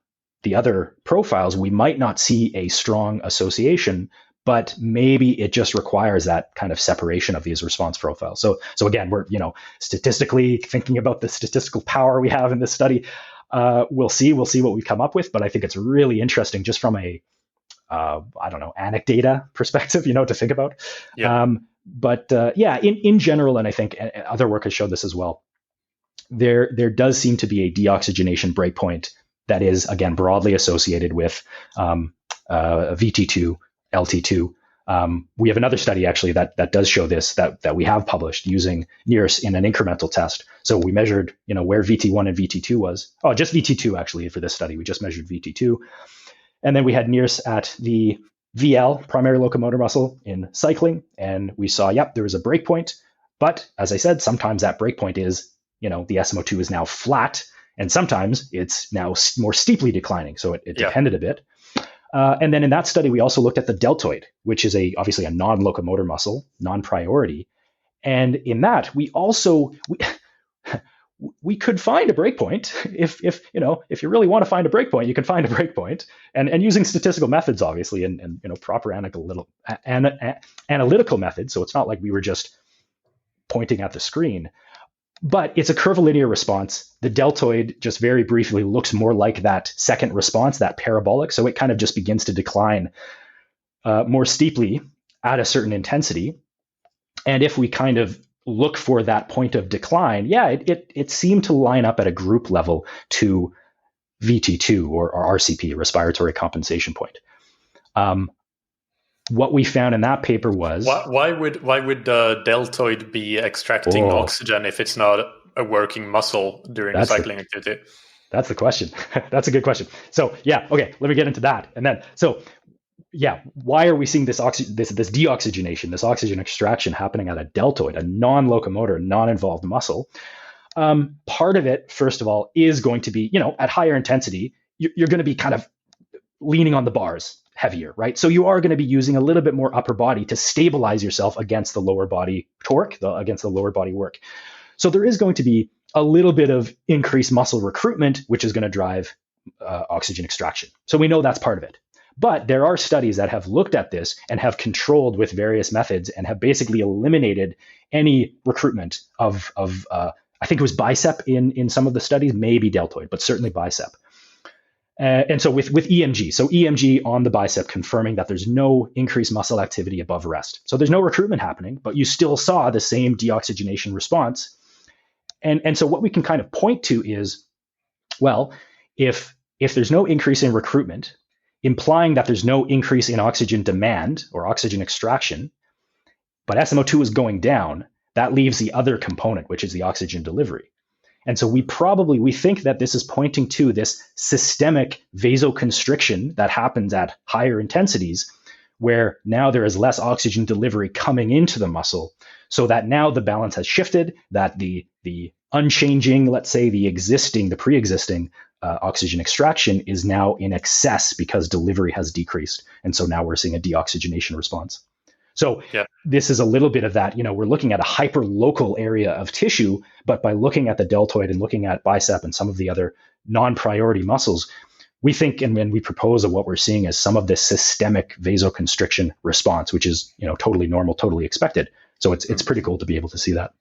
the other profiles, we might not see a strong association, but maybe it just requires that kind of separation of these response profiles. So again, we're, statistically thinking about the statistical power we have in this study. We'll see what we come up with, but I think it's really interesting just from a, anecdata perspective, to think about. Yeah. In general, and I think other work has showed this as well, there does seem to be a deoxygenation breakpoint that is, again, broadly associated with VT2, LT2, We have another study actually that does show this, that we have published using NIRS in an incremental test. So we measured, where VT1 and VT2 was. Oh, just VT2 actually for this study. We just measured VT2. And then we had NIRS at the VL, primary locomotor muscle, in cycling. And we saw, there was a breakpoint. But as I said, sometimes that breakpoint is, the SMO2 is now flat. And sometimes it's now more steeply declining. So it depended a bit. And then in that study, we also looked at the deltoid, which is obviously a non-locomotor muscle, non-priority. And in that, we could find a breakpoint. If you really want to find a breakpoint, you can find a breakpoint. And using statistical methods, obviously, and proper analytical methods. So it's not like we were just pointing at the screen. But it's a curvilinear response. The deltoid just very briefly looks more like that second response, that parabolic. So it kind of just begins to decline more steeply at a certain intensity. And if we kind of look for that point of decline, it seemed to line up at a group level to VT2 or RCP, respiratory compensation point. What we found in that paper was why would the deltoid be extracting oxygen if it's not a working muscle during the cycling activity? That's the question. That's a good question. So let me get into that. And then why are we seeing this deoxygenation, this oxygen extraction happening at a deltoid, a non-locomotor, non-involved muscle? Part of it, first of all, is going to be, at higher intensity, you're going to be kind of leaning on the bars heavier, right? So you are going to be using a little bit more upper body to stabilize yourself against the lower body torque, against the lower body work. So there is going to be a little bit of increased muscle recruitment, which is going to drive oxygen extraction. So we know that's part of it. But there are studies that have looked at this and have controlled with various methods and have basically eliminated any recruitment of I think it was bicep in some of the studies, maybe deltoid, but certainly bicep. And so with EMG, so EMG on the bicep confirming that there's no increased muscle activity above rest. So there's no recruitment happening, but you still saw the same deoxygenation response. And so what we can kind of point to is, well, if there's no increase in recruitment, implying that there's no increase in oxygen demand or oxygen extraction, but SMO2 is going down, that leaves the other component, which is the oxygen delivery. And so we think that this is pointing to this systemic vasoconstriction that happens at higher intensities, where now there is less oxygen delivery coming into the muscle, so that now the balance has shifted, that the unchanging, let's say the pre-existing oxygen extraction is now in excess because delivery has decreased. And so now we're seeing a deoxygenation response. So this is a little bit of that, we're looking at a hyperlocal area of tissue, but by looking at the deltoid and looking at bicep and some of the other non-priority muscles, we think and we propose that what we're seeing is some of this systemic vasoconstriction response, which is, totally normal, totally expected. So it's pretty cool to be able to see that.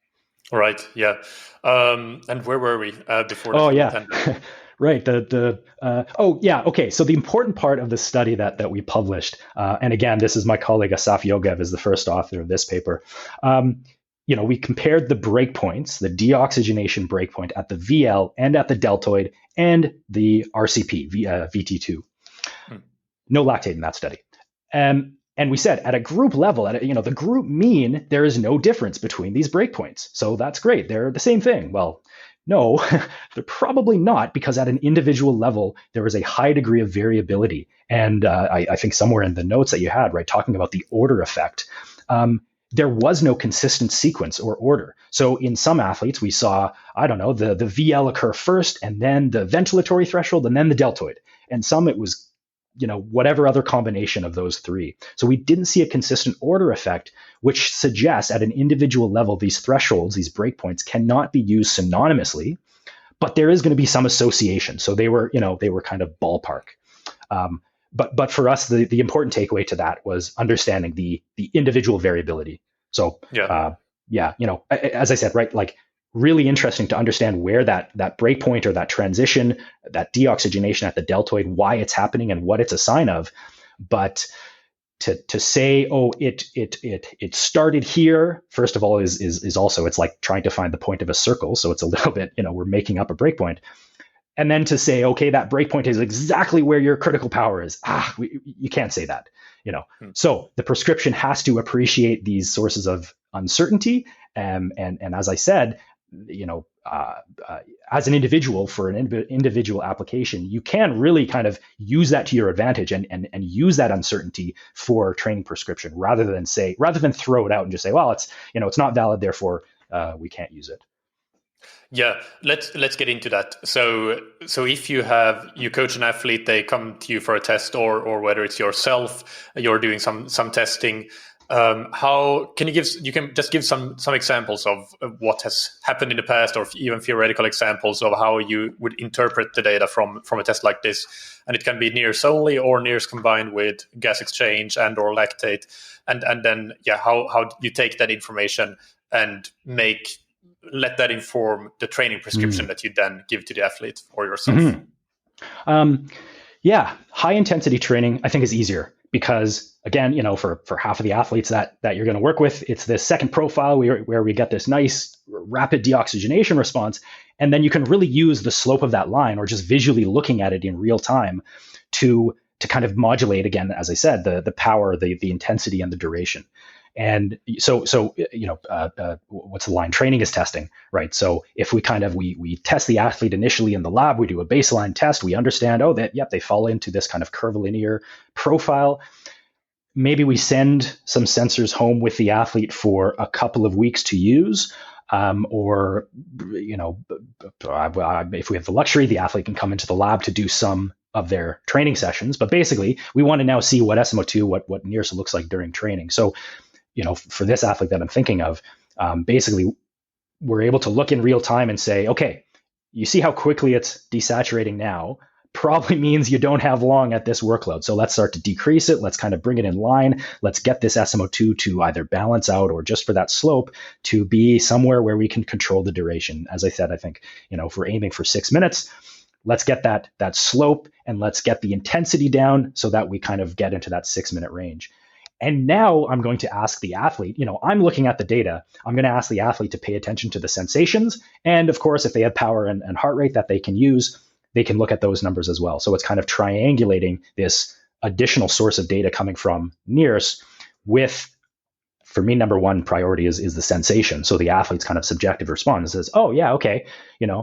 Right. Yeah. And where were we before? Right. Okay. So the important part of the study that we published, and again, this is my colleague Asaf Yogev is the first author of this paper. We compared the breakpoints, the deoxygenation breakpoint at the VL and at the deltoid and the RCP, VT2. No lactate in that study. And we said at a group level, the group mean, there is no difference between these breakpoints. So that's great. They're the same thing. Well, no, they're probably not, because at an individual level, there is a high degree of variability. And I think somewhere in the notes that you had, right, talking about the order effect, there was no consistent sequence or order. So in some athletes, we saw, the VL occur first, and then the ventilatory threshold, and then the deltoid. And some it was whatever other combination of those three. So we didn't see a consistent order effect, which suggests at an individual level, these thresholds, these breakpoints cannot be used synonymously, but there is going to be some association. So they were kind of ballpark. But for us, the important takeaway to that was understanding the individual variability. So as I said, right, like really interesting to understand where that breakpoint or that transition, that deoxygenation at the deltoid, why it's happening and what it's a sign of. But to say, it started here, first of all, is also, it's like trying to find the point of a circle. So it's a little bit, we're making up a breakpoint. And then to say, okay, that breakpoint is exactly where your critical power is. You can't say that. So the prescription has to appreciate these sources of uncertainty. And as I said, as an individual for an individual application, you can really kind of use that to your advantage and use that uncertainty for training prescription rather than throw it out and just say, well, it's not valid, therefore we can't use it. Yeah, let's get into that. So if you coach an athlete, they come to you for a test, or whether it's yourself, you're doing some testing. How can you can just give some examples of what has happened in the past, or even theoretical examples of how you would interpret the data from a test like this? And it can be NIRS only, or NIRS combined with gas exchange and or lactate, and then how you take that information and let that inform the training prescription that you then give to the athlete or yourself. High intensity training I think is easier because, again, for half of the athletes that you're going to work with, it's this second profile where we get this nice rapid deoxygenation response, and then you can really use the slope of that line, or just visually looking at it in real time, to kind of modulate, again, as I said, the power, the intensity, and the duration. And so what's the line? Training is testing, right? So if we test the athlete initially in the lab, we do a baseline test, we understand, they fall into this kind of curvilinear profile. Maybe we send some sensors home with the athlete for a couple of weeks to use, or if we have the luxury, the athlete can come into the lab to do some of their training sessions. But basically, we want to now see what SMO2, what NIRS looks like during training. So for this athlete that I'm thinking of, basically, we're able to look in real time and say, okay, you see how quickly it's desaturating now, probably means you don't have long at this workload. So let's start to decrease it. Let's kind of bring it in line. Let's get this SMO2 to either balance out, or just for that slope to be somewhere where we can control the duration. As I said, I think, if we're aiming for 6 minutes, let's get that slope, and let's get the intensity down so that we kind of get into that 6-minute range. And now I'm going to ask the athlete, I'm looking at the data. I'm going to ask the athlete to pay attention to the sensations. And of course, if they have power and heart rate that they can use, they can look at those numbers as well. So it's kind of triangulating this additional source of data coming from NIRS with, for me, number one priority is the sensation. So the athlete's kind of subjective response says, oh yeah, okay,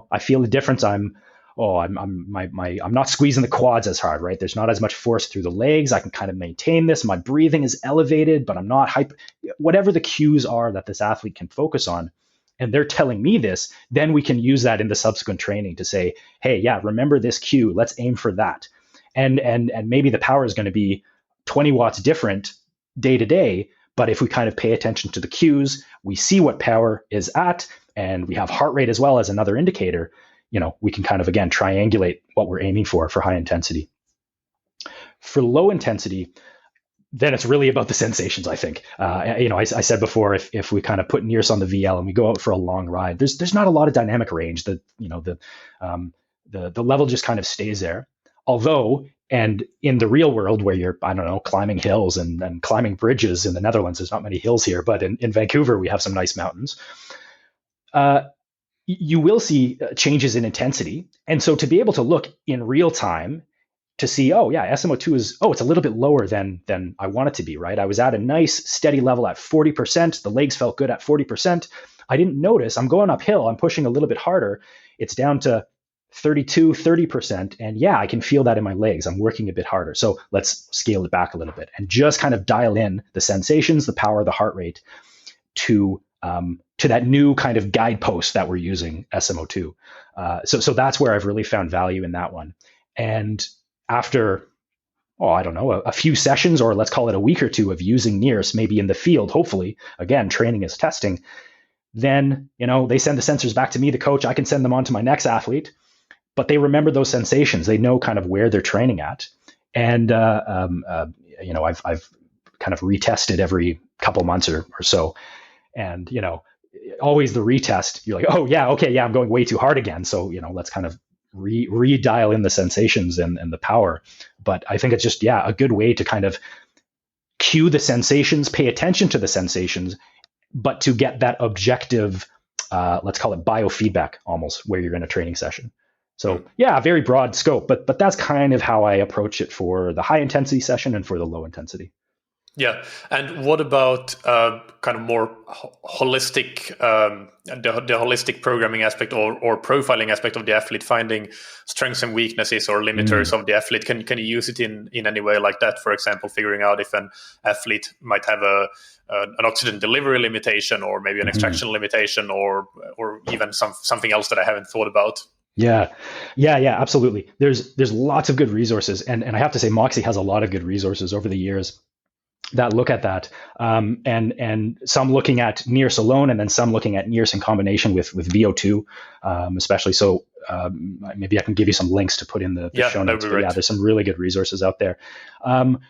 I feel the difference. I'm not squeezing the quads as hard, right? There's not as much force through the legs. I can kind of maintain this. My breathing is elevated, but I'm not whatever the cues are that this athlete can focus on, and they're telling me this, then we can use that in the subsequent training to say, hey, yeah, remember this cue. Let's aim for that. And maybe the power is going to be 20 watts different day to day, but if we kind of pay attention to the cues, we see what power is at, and we have heart rate as well as another indicator, we can kind of, again, triangulate what we're aiming for high intensity. For low intensity, then it's really about the sensations, I think. I said before, if we kind of put NIRS on the VL and we go out for a long ride, there's not a lot of dynamic range. The level just kind of stays there. Although, and in the real world where you're, climbing hills and climbing bridges in the Netherlands, there's not many hills here, but in Vancouver, we have some nice mountains. You will see changes in intensity. And so to be able to look in real time to see, SMO2 it's a little bit lower than I want it to be, right? I was at a nice steady level at 40%. The legs felt good at 40%. I didn't notice. I'm going uphill. I'm pushing a little bit harder. It's down to 32, 30%. And I can feel that in my legs. I'm working a bit harder. So let's scale it back a little bit and just kind of dial in the sensations, the power, the heart rate to that new kind of guidepost that we're using, SMO2. So that's where I've really found value in that one. And after, a few sessions, or let's call it a week or two of using NIRS, maybe in the field, hopefully, again, training is testing, then, they send the sensors back to me, the coach. I can send them on to my next athlete, but they remember those sensations. They know kind of where they're training at. And, I've kind of retested every couple months or so. And, always the retest, you're like, oh yeah, okay, yeah, I'm going way too hard again. So, let's kind of redial in the sensations and the power. But I think it's just, a good way to kind of cue the sensations, pay attention to the sensations, but to get that objective, let's call it biofeedback almost, where you're in a training session. So very broad scope, but that's kind of how I approach it for the high intensity session and for the low intensity. Yeah, and what about kind of more holistic, the holistic programming aspect or profiling aspect of the athlete, finding strengths and weaknesses or limiters of the athlete? Can you use it in any way like that? For example, figuring out if an athlete might have an oxygen delivery limitation, or maybe an extraction limitation, or even something else that I haven't thought about. Yeah, absolutely. There's lots of good resources, and I have to say, Moxy has a lot of good resources over the years that look at that, and some looking at NIRS alone, and then some looking at NIRS in combination with VO2, especially. So maybe I can give you some links to put in the show notes. But yeah, there's some really good resources out there.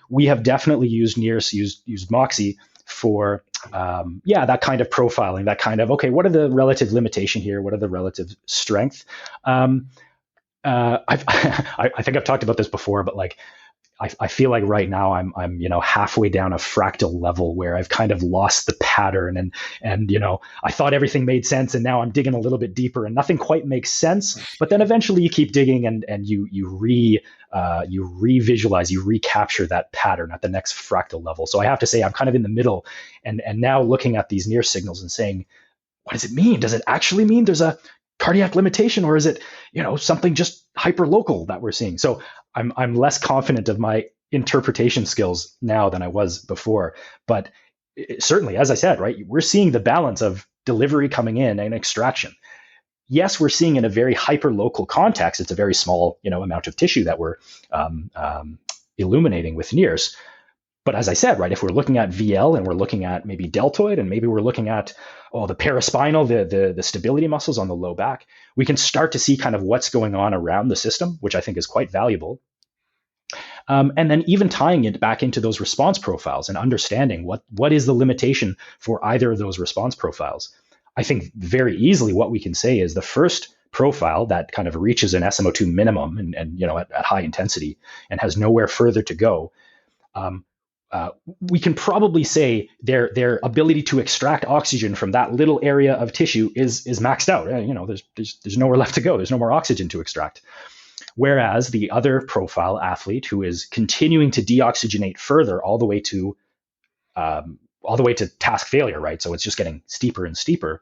We have definitely used NIRS, used Moxy for that kind of profiling, that kind of, okay, what are the relative limitation here? What are the relative strength? I think I've talked about this before, but like, I feel like right now I'm halfway down a fractal level where I've kind of lost the pattern, and I thought everything made sense, and now I'm digging a little bit deeper and nothing quite makes sense. But then eventually you keep digging and you revisualize, you recapture that pattern at the next fractal level. So I have to say I'm kind of in the middle, and now looking at these NIRS signals and saying, what does it mean? Does it actually mean there's a cardiac limitation, or is it something just hyper local that we're seeing? So I'm less confident of my interpretation skills now than I was before. But certainly, as I said, right, we're seeing the balance of delivery coming in and extraction. Yes, we're seeing in a very hyper local context. It's a very small amount of tissue that we're illuminating with NIRS. But as I said, right, if we're looking at VL and we're looking at maybe deltoid, and maybe we're looking at the paraspinal, the stability muscles on the low back, we can start to see kind of what's going on around the system, which I think is quite valuable. And then even tying it back into those response profiles and understanding what is the limitation for either of those response profiles. I think very easily what we can say is the first profile that kind of reaches an SMO2 minimum and at high intensity and has nowhere further to go. We can probably say their ability to extract oxygen from that little area of tissue is maxed out. There's nowhere left to go. There's no more oxygen to extract. Whereas the other profile athlete who is continuing to deoxygenate further all the way to task failure, right? So it's just getting steeper and steeper.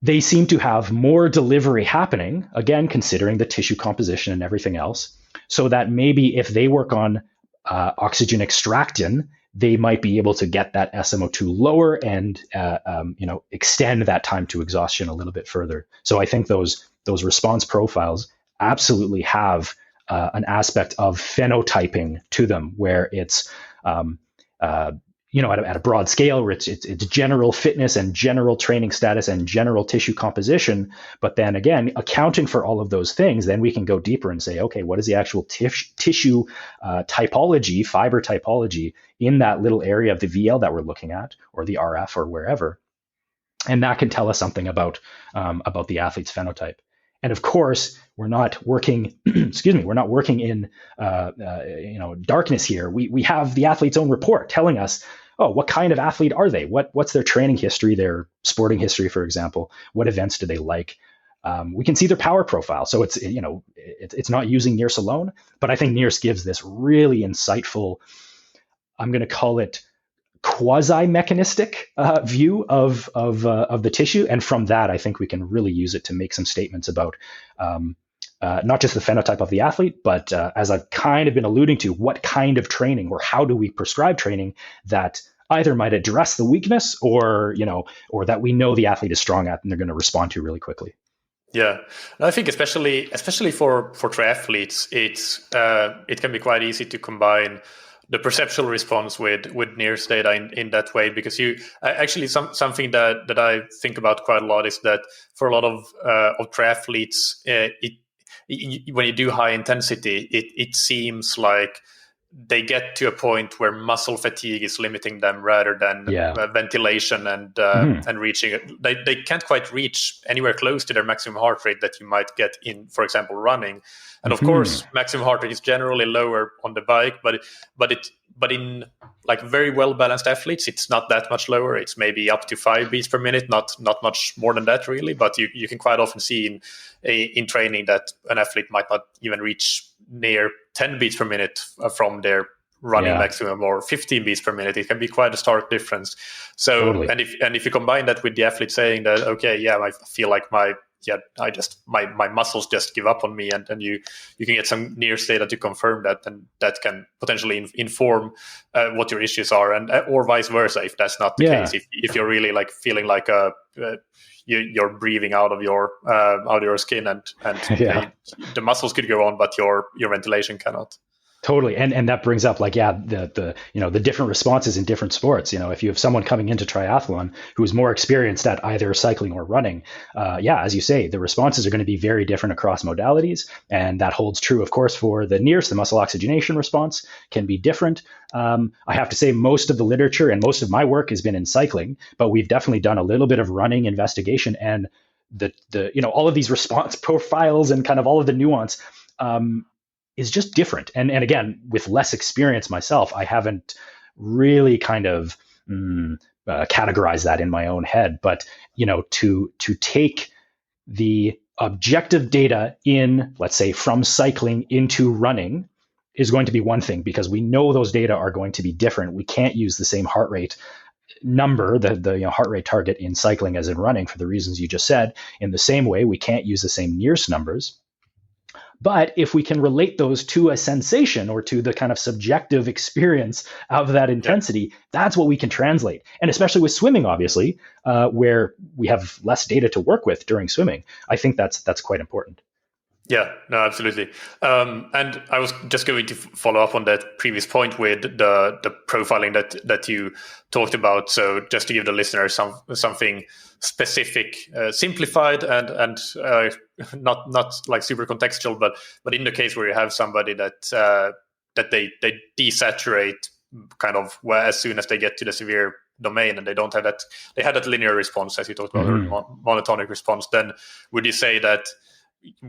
They seem to have more delivery happening, again, considering the tissue composition and everything else, so that maybe if they work on oxygen extraction, they might be able to get that SMO2 lower and extend that time to exhaustion a little bit further. So I think those response profiles absolutely have an aspect of phenotyping to them, where it's at a broad scale, where it's general fitness and general training status and general tissue composition. But then again, accounting for all of those things, then we can go deeper and say, okay, what is the actual tissue typology, fiber typology in that little area of the VL that we're looking at, or the RF or wherever? And that can tell us something about the athlete's phenotype. And of course, we're not working. We're not working in darkness here. We have the athlete's own report telling us, oh, what kind of athlete are they? What's their training history, their sporting history, for example? What events do they like? We can see their power profile. So it's not using NIRS alone, but I think NIRS gives this really insightful, I'm going to call it quasi-mechanistic view of the tissue. And from that, I think we can really use it to make some statements about not just the phenotype of the athlete, but as I've kind of been alluding to, what kind of training or how do we prescribe training that either might address the weakness or that we know the athlete is strong at and they're going to respond to really quickly. Yeah, and I think especially for triathletes, it can be quite easy to combine the perceptual response with NIRS data in that way, because something that I think about quite a lot is that for a lot of triathletes, when you do high intensity, it seems like they get to a point where muscle fatigue is limiting them rather than ventilation and reaching it. They can't quite reach anywhere close to their maximum heart rate that you might get in, for example, running. And of course, maximum heart rate is generally lower on the bike, but in like very well balanced athletes, it's not that much lower. It's maybe up to 5 beats per minute, not much more than that really. But you can quite often see in training that an athlete might not even reach near 10 beats per minute from their running maximum or 15 beats per minute. It can be quite a stark difference. So, Totally. and if you combine that with the athlete saying that, okay, yeah, I feel like my muscles just give up on me, and you can get some NIRS data to confirm that, and that can potentially inform what your issues are, and or vice versa if that's not the case. If you're really like feeling like you're breathing out of your skin, and the muscles could go on, but your ventilation cannot. Totally. And that brings up the different responses in different sports. If you have someone coming into triathlon who's more experienced at either cycling or running, as you say, the responses are going to be very different across modalities. And that holds true, of course, for the NIRS, the muscle oxygenation response can be different. I have to say most of the literature and most of my work has been in cycling, but we've definitely done a little bit of running investigation, and the all of these response profiles and kind of all of the nuance, is just different. And again, with less experience myself, I haven't really kind of categorized that in my own head. But, to take the objective data in, let's say, from cycling into running is going to be one thing, because we know those data are going to be different. We can't use the same heart rate number, the heart rate target in cycling as in running, for the reasons you just said. In the same way, we can't use the same NIRS numbers. But if we can relate those to a sensation or to the kind of subjective experience of that intensity, that's what we can translate. And especially with swimming, obviously, where we have less data to work with during swimming, I think that's quite important. Yeah, no, absolutely. And I was just going to follow up on that previous point with the profiling that you talked about. So just to give the listeners something specific, simplified, and not like super contextual, but in the case where you have somebody that they desaturate kind of as soon as they get to the severe domain, and they don't have that, they had that linear response as you talked about, or monotonic response, then would you say that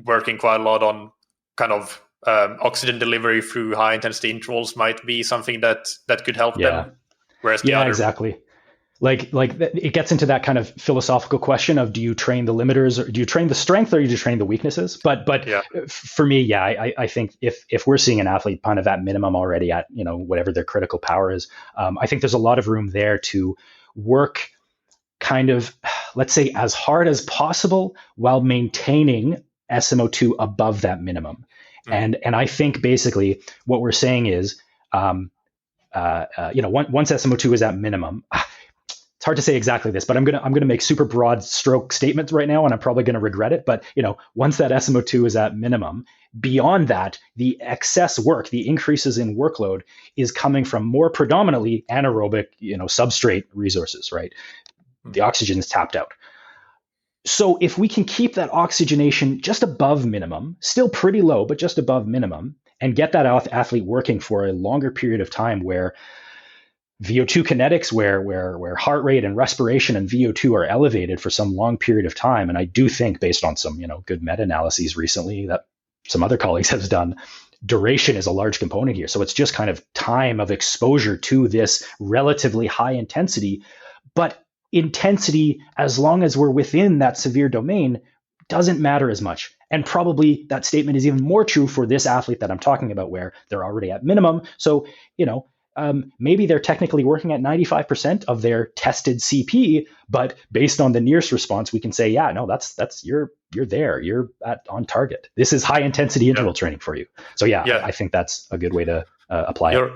working quite a lot on kind of oxygen delivery through high intensity intervals might be something that could help them? Whereas exactly. Like it gets into that kind of philosophical question of, do you train the limiters, or do you train the strength, or do you train the weaknesses? But for me, I think if we're seeing an athlete kind of at minimum already at, whatever their critical power is, I think there's a lot of room there to work kind of, let's say, as hard as possible while maintaining SMO2 above that minimum. And I think basically what we're saying is, once SMO2 is at minimum, it's hard to say exactly this, but I'm gonna make super broad stroke statements right now, and I'm probably gonna regret it. But once that SMO2 is at minimum, beyond that, the excess work, the increases in workload, is coming from more predominantly anaerobic, substrate resources, right? The oxygen is tapped out. So if we can keep that oxygenation just above minimum, still pretty low, but just above minimum, and get that athlete working for a longer period of time, where VO2 kinetics, where heart rate and respiration and VO2 are elevated for some long period of time. And I do think, based on some good meta-analyses recently that some other colleagues have done, duration is a large component here. So it's just kind of time of exposure to this relatively high intensity, but intensity, as long as we're within that severe domain, doesn't matter as much. And probably that statement is even more true for this athlete that I'm talking about, where they're already at minimum. So, maybe they're technically working at 95% of their tested CP, but based on the NIRS response, we can say, that's you're there, you're on target. This is high intensity interval training for you. So I think that's a good way to apply it.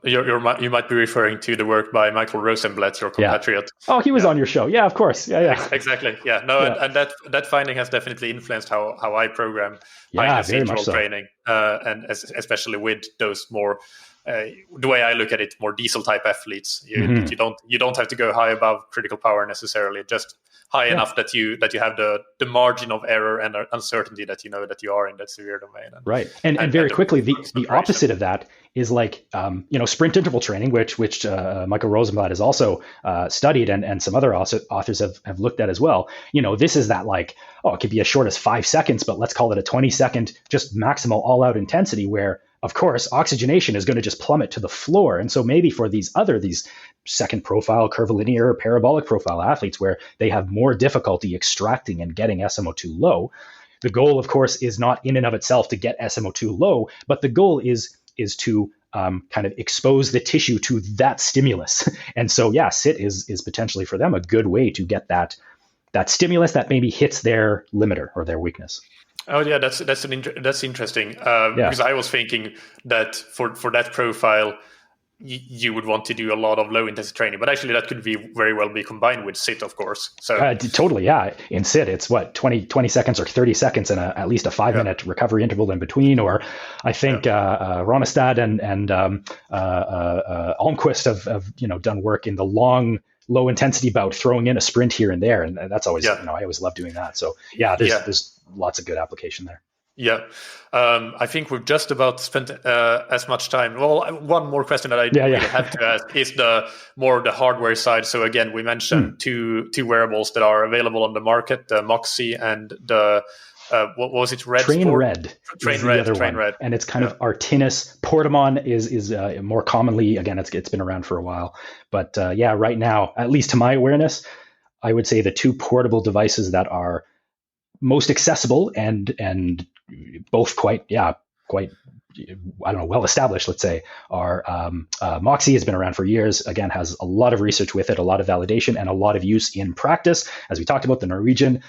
You might be referring to the work by Michael Rosenblatt, your compatriot. Oh, he was on your show. Yeah, of course. Yeah. Exactly. Yeah. No, and that finding has definitely influenced how I program interval training, and especially with those more, the way I look at it, more diesel type athletes. You don't have to go high above critical power necessarily, just high enough that you have the margin of error and uncertainty that that you are in that severe domain. Right. And very quickly, the opposite of that is like sprint interval training, which Michael Rosenblatt has also studied, and some other authors have looked at as well. This is that it could be as short as 5 seconds, but let's call it a 20-second just maximal all-out intensity, where of course oxygenation is going to just plummet to the floor. And so maybe for these second profile, curvilinear, parabolic profile athletes, where they have more difficulty extracting and getting SMO2 low, the goal, of course, is not in and of itself to get SMO2 low, but the goal is to kind of expose the tissue to that stimulus. And so, yeah, sit is potentially for them a good way to get that stimulus that maybe hits their limiter or their weakness. Oh yeah, that's interesting. Because I was thinking that for that profile, you would want to do a lot of low intensity training, but actually that could very well be combined with sit, of course. So totally, yeah. In sit, it's what 20 seconds or 30 seconons and at least a 5-minute recovery interval in between. Or I think Ronestad and Almquist have done work in the long low intensity bout, throwing in a sprint here and there, and that's always I always love doing that. So there's lots of good application there. Yeah, I think we've just about spent as much time. Well, one more question that I really have to ask is the hardware side. So again, we mentioned two wearables that are available on the market: the Moxy and the what was it? Train Red. Train Red, and it's kind of Artenis. Portamon is more commonly. Again, it's been around for a while, but right now, at least to my awareness, I would say the two portable devices that are most accessible and both quite I don't know, well established, let's say, are Moxy has been around for years. Again, has a lot of research with it, a lot of validation, and a lot of use in practice. As we talked about, the Norwegian,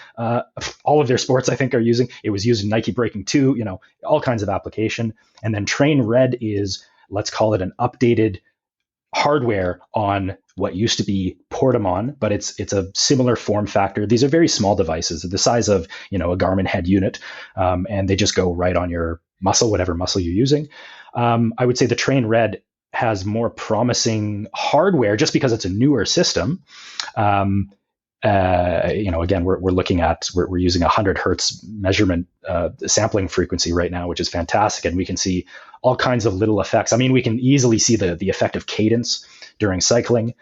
all of their sports, I think, are using it. Was used in Nike Breaking 2, all kinds of application. And then Train Red is, let's call it an updated hardware on what used to be Portamon, but it's a similar form factor. These are very small devices, the size of a Garmin head unit, and they just go right on your muscle, whatever muscle you're using. I would say the Train Red has more promising hardware just because it's a newer system. Again, we're looking at we're using 100 hertz measurement sampling frequency right now, which is fantastic, and we can see all kinds of little effects. I mean, we can easily see the effect of cadence during cycling.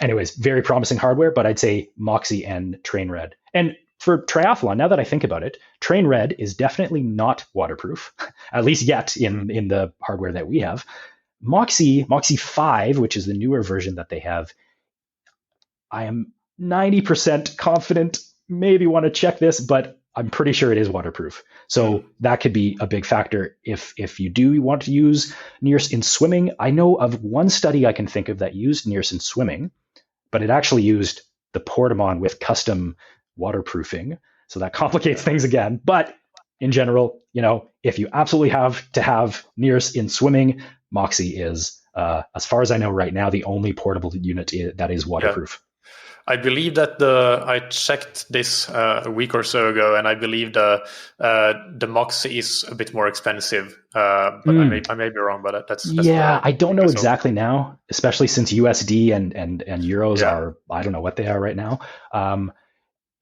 Anyways, very promising hardware, but I'd say Moxy and Train Red. And for triathlon, now that I think about it, Train Red is definitely not waterproof, at least yet in the hardware that we have. Moxy 5, which is the newer version that they have, I am 90% confident, maybe want to check this, but I'm pretty sure it is waterproof. So that could be a big factor if you do want to use NIRS in swimming. I know of one study I can think of that used NIRS in swimming, but it actually used the Portamon with custom waterproofing. So that complicates things again. But in general, if you absolutely have to have NIRS in swimming, Moxy is, as far as I know right now, the only portable unit that is waterproof. Yeah. I believe that I checked this a week or so ago, and I believe the Moxy is a bit more expensive. But I may be wrong, but that's I don't know exactly now, especially since USD and euros are, I don't know what they are right now.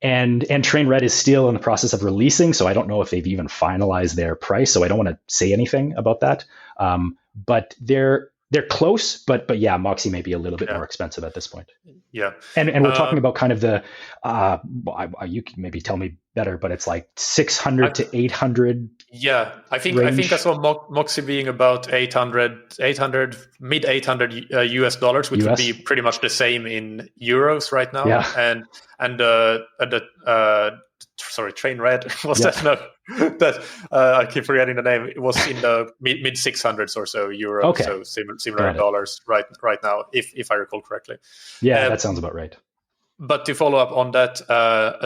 And Train Red is still in the process of releasing, so I don't know if they've even finalized their price. So I don't want to say anything about that. But they're close, but yeah, Moxy may be a little bit more expensive at this point. Yeah, and we're talking about kind of the you can maybe tell me better, but it's like 600 to 800. Yeah, I think I saw Moxy being about 800 mid 800 US dollars, which would be pretty much the same in euros right now. Yeah. And sorry, Train Red was that? No, that I keep forgetting the name. It was in the mid 600s or so euro. Okay. So similar dollars right now, if I recall correctly. Yeah, that sounds about right. But to follow up on that,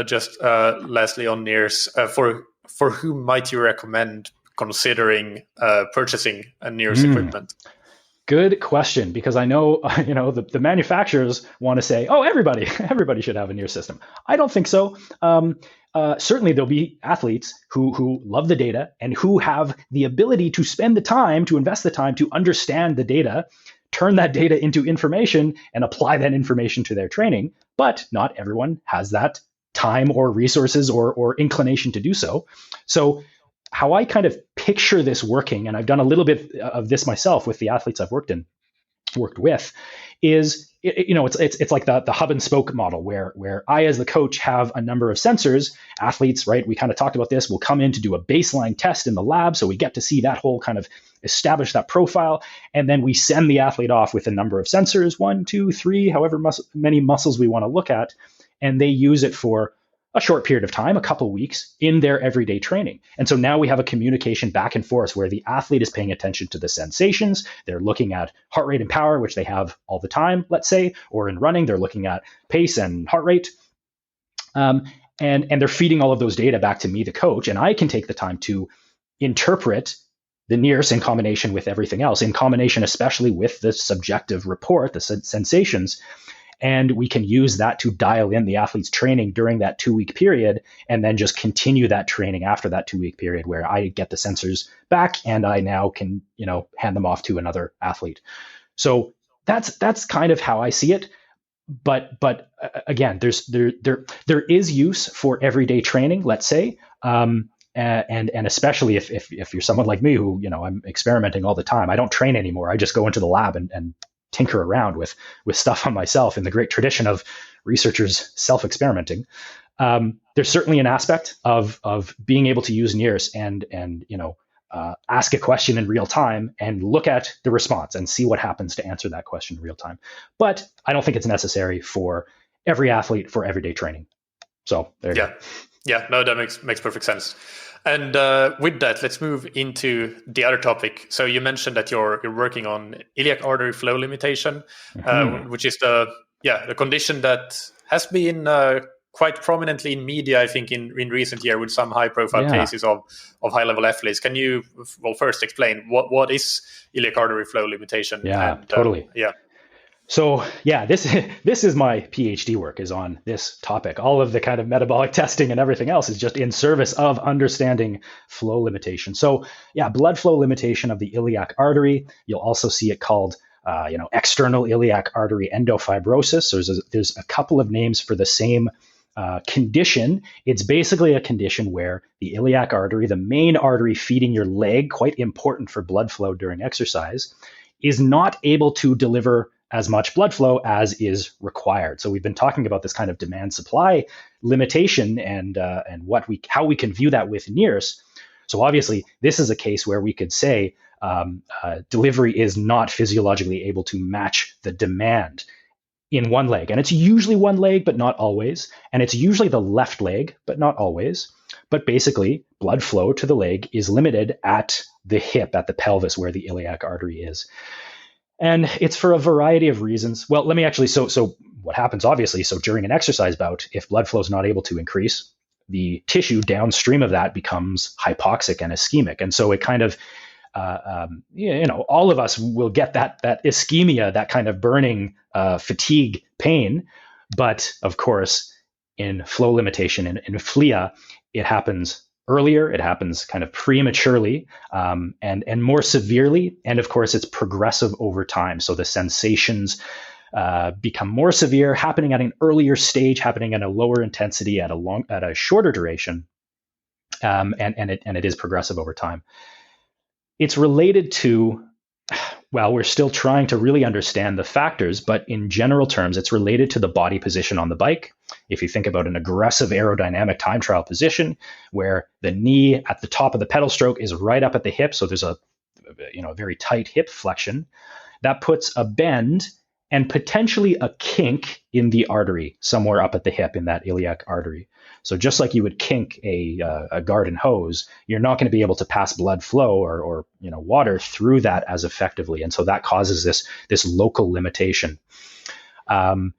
just lastly on NIRS, for whom might you recommend considering purchasing a NIRS equipment? Good question, because I know the manufacturers want to say, oh, everybody should have a NIRS system. I don't think so. Certainly there'll be athletes who love the data and who have the ability to spend the time, to invest the time to understand the data, turn that data into information and apply that information to their training. But not everyone has that time or resources or inclination to do so. So how I kind of picture this working, and I've done a little bit of this myself with the athletes I've worked with, is it's like the hub and spoke model where I, as the coach, have a number of sensors. Athletes, right? We kind of talked about this. Will come in to do a baseline test in the lab, so we get to see that whole kind of establish that profile, and then we send the athlete off with a number of sensors, 1, 2, 3, however many muscles we want to look at, and they use it for a short period of time, a couple of weeks in their everyday training. And so now we have a communication back and forth where the athlete is paying attention to the sensations. They're looking at heart rate and power, which they have all the time, let's say, or in running, they're looking at pace and heart rate. And they're feeding all of those data back to me, the coach, and I can take the time to interpret the NIRS in combination with everything else, in combination especially with the subjective report, the sensations. And we can use that to dial in the athlete's training during that 2-week period, and then just continue that training after that 2-week period where I get the sensors back and I now can, hand them off to another athlete. So that's kind of how I see it. But again, there is use for everyday training, let's say, and especially if you're someone like me who, I'm experimenting all the time. I don't train anymore. I just go into the lab and tinker around with stuff on myself in the great tradition of researchers self-experimenting. There's certainly an aspect of being able to use NIRS and ask a question in real time and look at the response and see what happens to answer that question in real time. But I don't think it's necessary for every athlete for everyday training. So there you go. Yeah, no, that makes perfect sense. And with that, let's move into the other topic. So you mentioned that you're working on iliac artery flow limitation, which is the condition that has been quite prominently in media, I think, in recent year with some high-profile cases of high-level athletes. Can you, first explain what is iliac artery flow limitation? Yeah, totally. So this is my PhD work, is on this topic. All of the kind of metabolic testing and everything else is just in service of understanding flow limitation. So blood flow limitation of the iliac artery. You'll also see it called external iliac artery endofibrosis. There's a couple of names for the same condition. It's basically a condition where the iliac artery, the main artery feeding your leg, quite important for blood flow during exercise, is not able to deliver as much blood flow as is required. So we've been talking about this kind of demand supply limitation and how we can view that with NIRS. So obviously, this is a case where we could say delivery is not physiologically able to match the demand in one leg. And it's usually one leg, but not always. And it's usually the left leg, but not always. But basically, blood flow to the leg is limited at the hip, at the pelvis, where the iliac artery is. And it's for a variety of reasons. Well, let me actually, so what happens, obviously, so during an exercise bout, if blood flow is not able to increase, the tissue downstream of that becomes hypoxic and ischemic. And so it kind of, all of us will get that ischemia, that kind of burning fatigue pain. But of course, in flow limitation, in FLIA, it happens earlier, it happens kind of prematurely, and more severely. And of course, it's progressive over time. So the sensations become more severe, happening at an earlier stage, happening at a lower intensity, at a shorter duration, and it is progressive over time. It's related to, well, we're still trying to really understand the factors, but in general terms, it's related to the body position on the bike. If you think about an aggressive aerodynamic time trial position where the knee at the top of the pedal stroke is right up at the hip, so there's a very tight hip flexion, that puts a bend and potentially a kink in the artery somewhere up at the hip in that iliac artery. So just like you would kink a garden hose, you're not going to be able to pass blood flow or water through that as effectively, and so that causes this local limitation. Not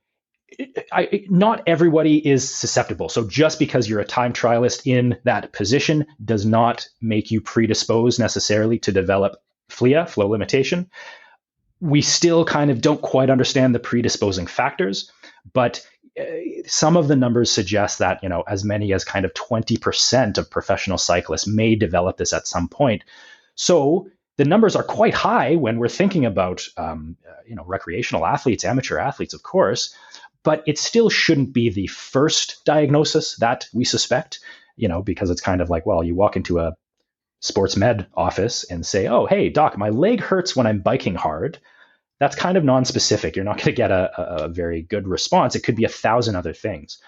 everybody is susceptible. So just because you're a time trialist in that position does not make you predisposed necessarily to develop FLIA, flow limitation. We still kind of don't quite understand the predisposing factors, but some of the numbers suggest that, as many as kind of 20% of professional cyclists may develop this at some point. So the numbers are quite high when we're thinking about, recreational athletes, amateur athletes, of course, but it still shouldn't be the first diagnosis that we suspect, because it's kind of like, well, you walk into a sports med office and say, oh, hey, doc, my leg hurts when I'm biking hard. That's kind of non-specific. You're not going to get a very good response. It could be 1,000 other things.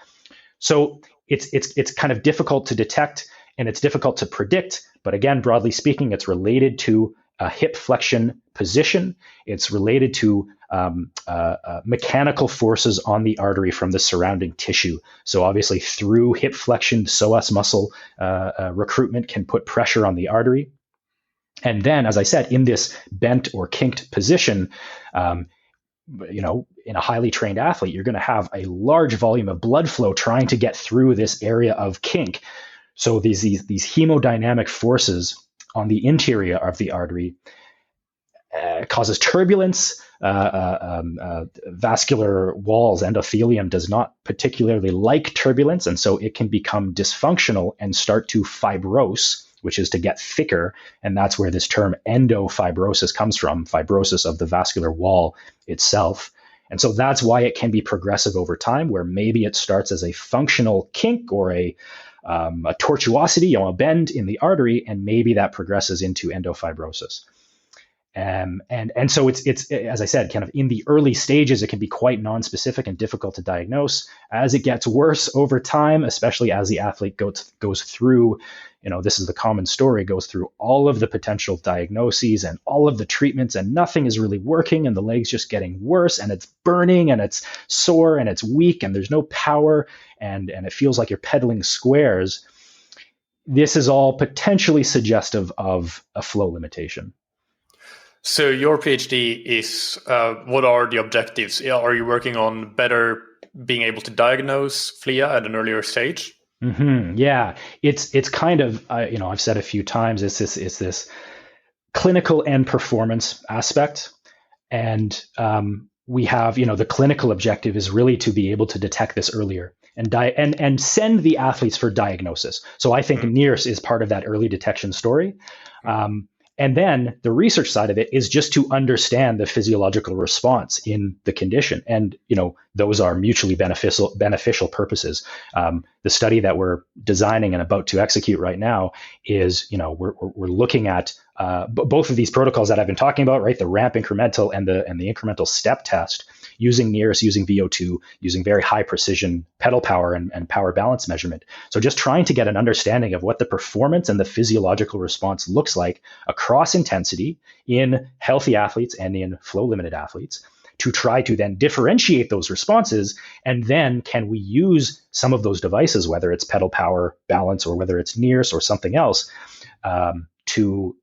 So it's kind of difficult to detect and it's difficult to predict. But again, broadly speaking, it's related to hip flexion position. It's related to mechanical forces on the artery from the surrounding tissue. So obviously through hip flexion, psoas muscle recruitment can put pressure on the artery. And then, as I said, in this bent or kinked position, in a highly trained athlete, you're going to have a large volume of blood flow trying to get through this area of kink. So these hemodynamic forces on the interior of the artery causes turbulence. Vascular walls, endothelium does not particularly like turbulence, and so it can become dysfunctional and start to fibrose, which is to get thicker. And that's where this term endofibrosis comes from, fibrosis of the vascular wall itself. And so that's why it can be progressive over time, where maybe it starts as a functional kink or a tortuosity, a bend in the artery, and maybe that progresses into endofibrosis. And so it's as I said, kind of in the early stages, it can be quite nonspecific and difficult to diagnose. As it gets worse over time, especially as the athlete goes through, this is the common story, goes through all of the potential diagnoses and all of the treatments, and nothing is really working, and the leg's just getting worse, and it's burning, and it's sore, and it's weak, and there's no power, and it feels like you're pedaling squares. This is all potentially suggestive of a flow limitation. So your PhD is, what are the objectives? Are you working on better being able to diagnose FLIA at an earlier stage? Mm-hmm. Yeah, it's kind of, I've said a few times, it's this clinical and performance aspect. And we have, the clinical objective is really to be able to detect this earlier and send the athletes for diagnosis. So I think NIRS is part of that early detection story. And then the research side of it is just to understand the physiological response in the condition. And, those are mutually beneficial purposes. The study that we're designing and about to execute right now is, we're looking at both of these protocols that I've been talking about, right? The ramp incremental and the incremental step test, using NIRS, using VO2, using very high precision pedal power and power balance measurement. So just trying to get an understanding of what the performance and the physiological response looks like across intensity in healthy athletes and in flow limited athletes, to try to then differentiate those responses. And then can we use some of those devices, whether it's pedal power balance or whether it's NIRS or something else, to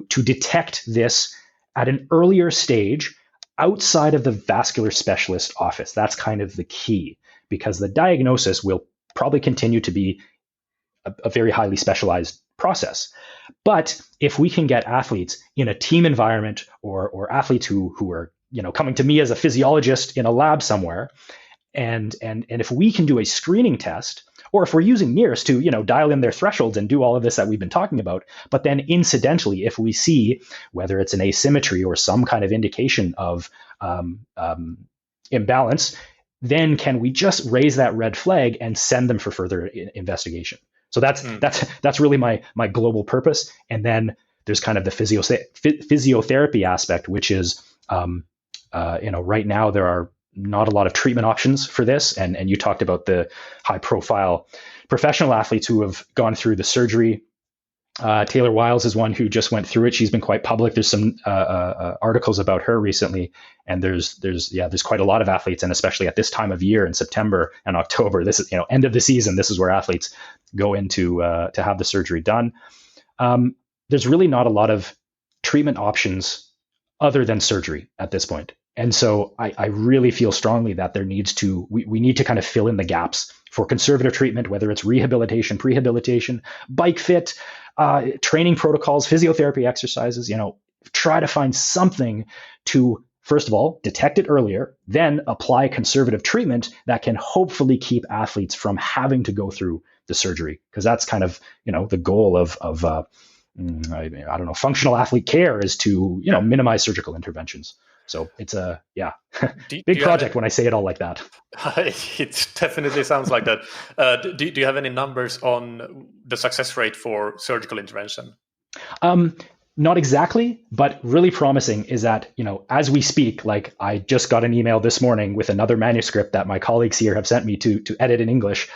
detect this at an earlier stage outside of the vascular specialist office. That's kind of the key, because the diagnosis will probably continue to be a very highly specialized process. But if we can get athletes in a team environment or athletes who are coming to me as a physiologist in a lab somewhere, and if we can do a screening test, or if we're using NIRS to dial in their thresholds and do all of this that we've been talking about, but then incidentally, if we see whether it's an asymmetry or some kind of indication of imbalance, then can we just raise that red flag and send them for further investigation? So that's really my global purpose. And then there's kind of the physiotherapy aspect, which is right now there are not a lot of treatment options for this. And you talked about the high profile professional athletes who have gone through the surgery. Taylor Wiles is one who just went through it. She's been quite public. There's some articles about her recently, and there's quite a lot of athletes, and especially at this time of year in September and October, this is end of the season. This is where athletes go into to have the surgery done. There's really not a lot of treatment options other than surgery at this point. And so I really feel strongly that we need to kind of fill in the gaps for conservative treatment, whether it's rehabilitation, prehabilitation, bike fit, training protocols, physiotherapy exercises, try to find something to, first of all, detect it earlier, then apply conservative treatment that can hopefully keep athletes from having to go through the surgery. Because that's kind of, the goal of functional athlete care is to, minimize surgical interventions. So it's a big project when I say it all like that. It definitely sounds like that. Do you have any numbers on the success rate for surgical intervention? Not exactly, but really promising is that, as we speak, like I just got an email this morning with another manuscript that my colleagues here have sent me to edit in English.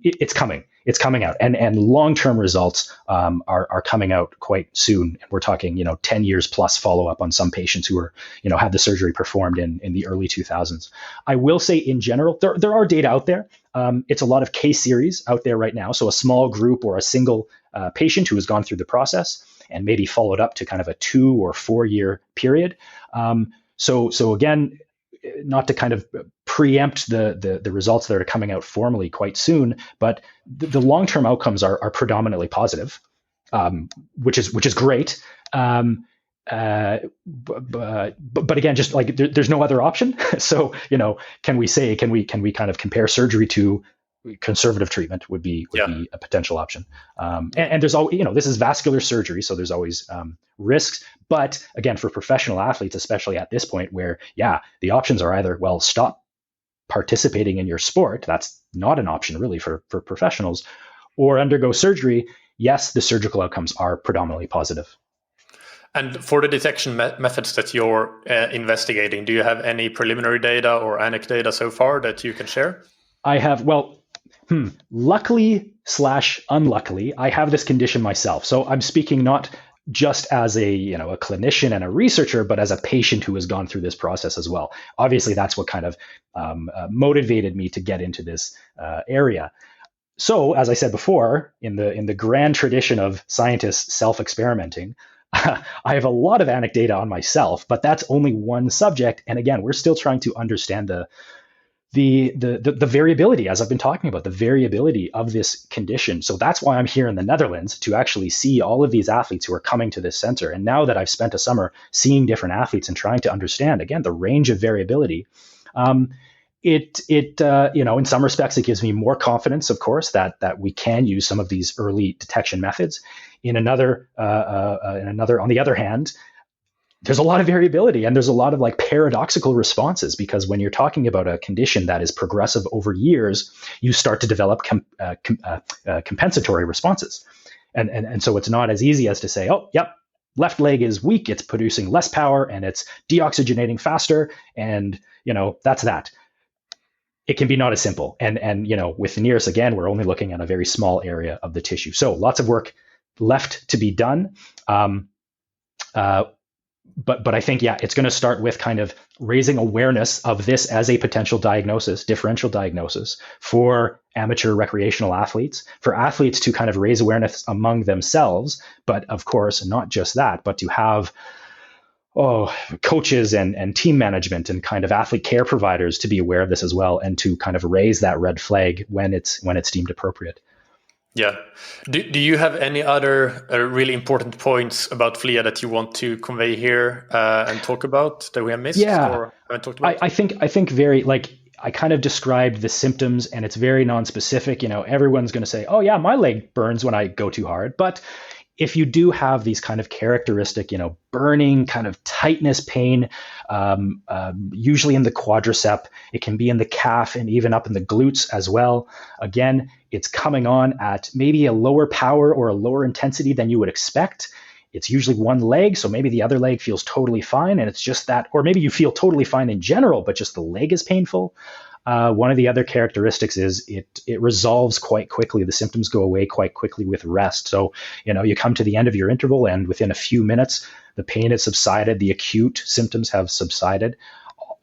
It's coming. It's coming out, and long-term results are coming out quite soon. We're talking, 10 years plus follow-up on some patients who are, had the surgery performed in the early 2000s. I will say, in general, there are data out there. It's a lot of case series out there right now. So a small group or a single patient who has gone through the process and maybe followed up to kind of a 2 or 4 year period. So again, not to kind of preempt the results that are coming out formally quite soon, but the long-term outcomes are predominantly positive, which is great. But again, just like there's no other option. So, can we kind of compare surgery to conservative treatment would be a potential option. And there's always, this is vascular surgery, so there's always risks. But again, for professional athletes, especially at this point where, the options are either, well, stop participating in your sport. That's not an option really for professionals, or undergo surgery. Yes, the surgical outcomes are predominantly positive. And for the detection methods that you're investigating, do you have any preliminary data or anecdata so far that you can share? I have, luckily/unluckily, I have this condition myself. So I'm speaking not just as a clinician and a researcher, but as a patient who has gone through this process as well. Obviously, that's what kind of motivated me to get into this area. So, as I said before, in the grand tradition of scientists self-experimenting, I have a lot of anecdata on myself, but that's only one subject. And again, we're still trying to understand the variability, as I've been talking about, the variability of this condition. So that's why I'm here in the Netherlands, to actually see all of these athletes who are coming to this center. And now that I've spent a summer seeing different athletes and trying to understand, again, the range of variability, in some respects, it gives me more confidence, of course, that we can use some of these early detection methods. On the other hand, there's a lot of variability, and there's a lot of paradoxical responses, because when you're talking about a condition that is progressive over years, you start to develop compensatory responses. And so it's not as easy as to say, oh, yep, left leg is weak, it's producing less power and it's deoxygenating faster. And, that's that. It can be not as simple. And with NIRS, again, we're only looking at a very small area of the tissue. So lots of work left to be done. But I think, it's going to start with kind of raising awareness of this as a potential diagnosis, differential diagnosis for amateur recreational athletes, for athletes to kind of raise awareness among themselves. But of course, not just that, but to have coaches and team management and kind of athlete care providers to be aware of this as well, and to kind of raise that red flag when it's deemed appropriate. Yeah. Do you have any other really important points about FLIA that you want to convey here and talk about that we have missed or haven't talked about? I think very, I kind of described the symptoms, and it's very non-specific. Everyone's going to say, oh yeah, my leg burns when I go too hard. But if you do have these kind of characteristic, burning kind of tightness pain, usually in the quadricep, it can be in the calf and even up in the glutes as well. Again, it's coming on at maybe a lower power or a lower intensity than you would expect. It's usually one leg, so maybe the other leg feels totally fine, and it's just that, or maybe you feel totally fine in general, but just the leg is painful. One of the other characteristics is it resolves quite quickly. The symptoms go away quite quickly with rest. So, you come to the end of your interval, and within a few minutes, the pain has subsided, the acute symptoms have subsided.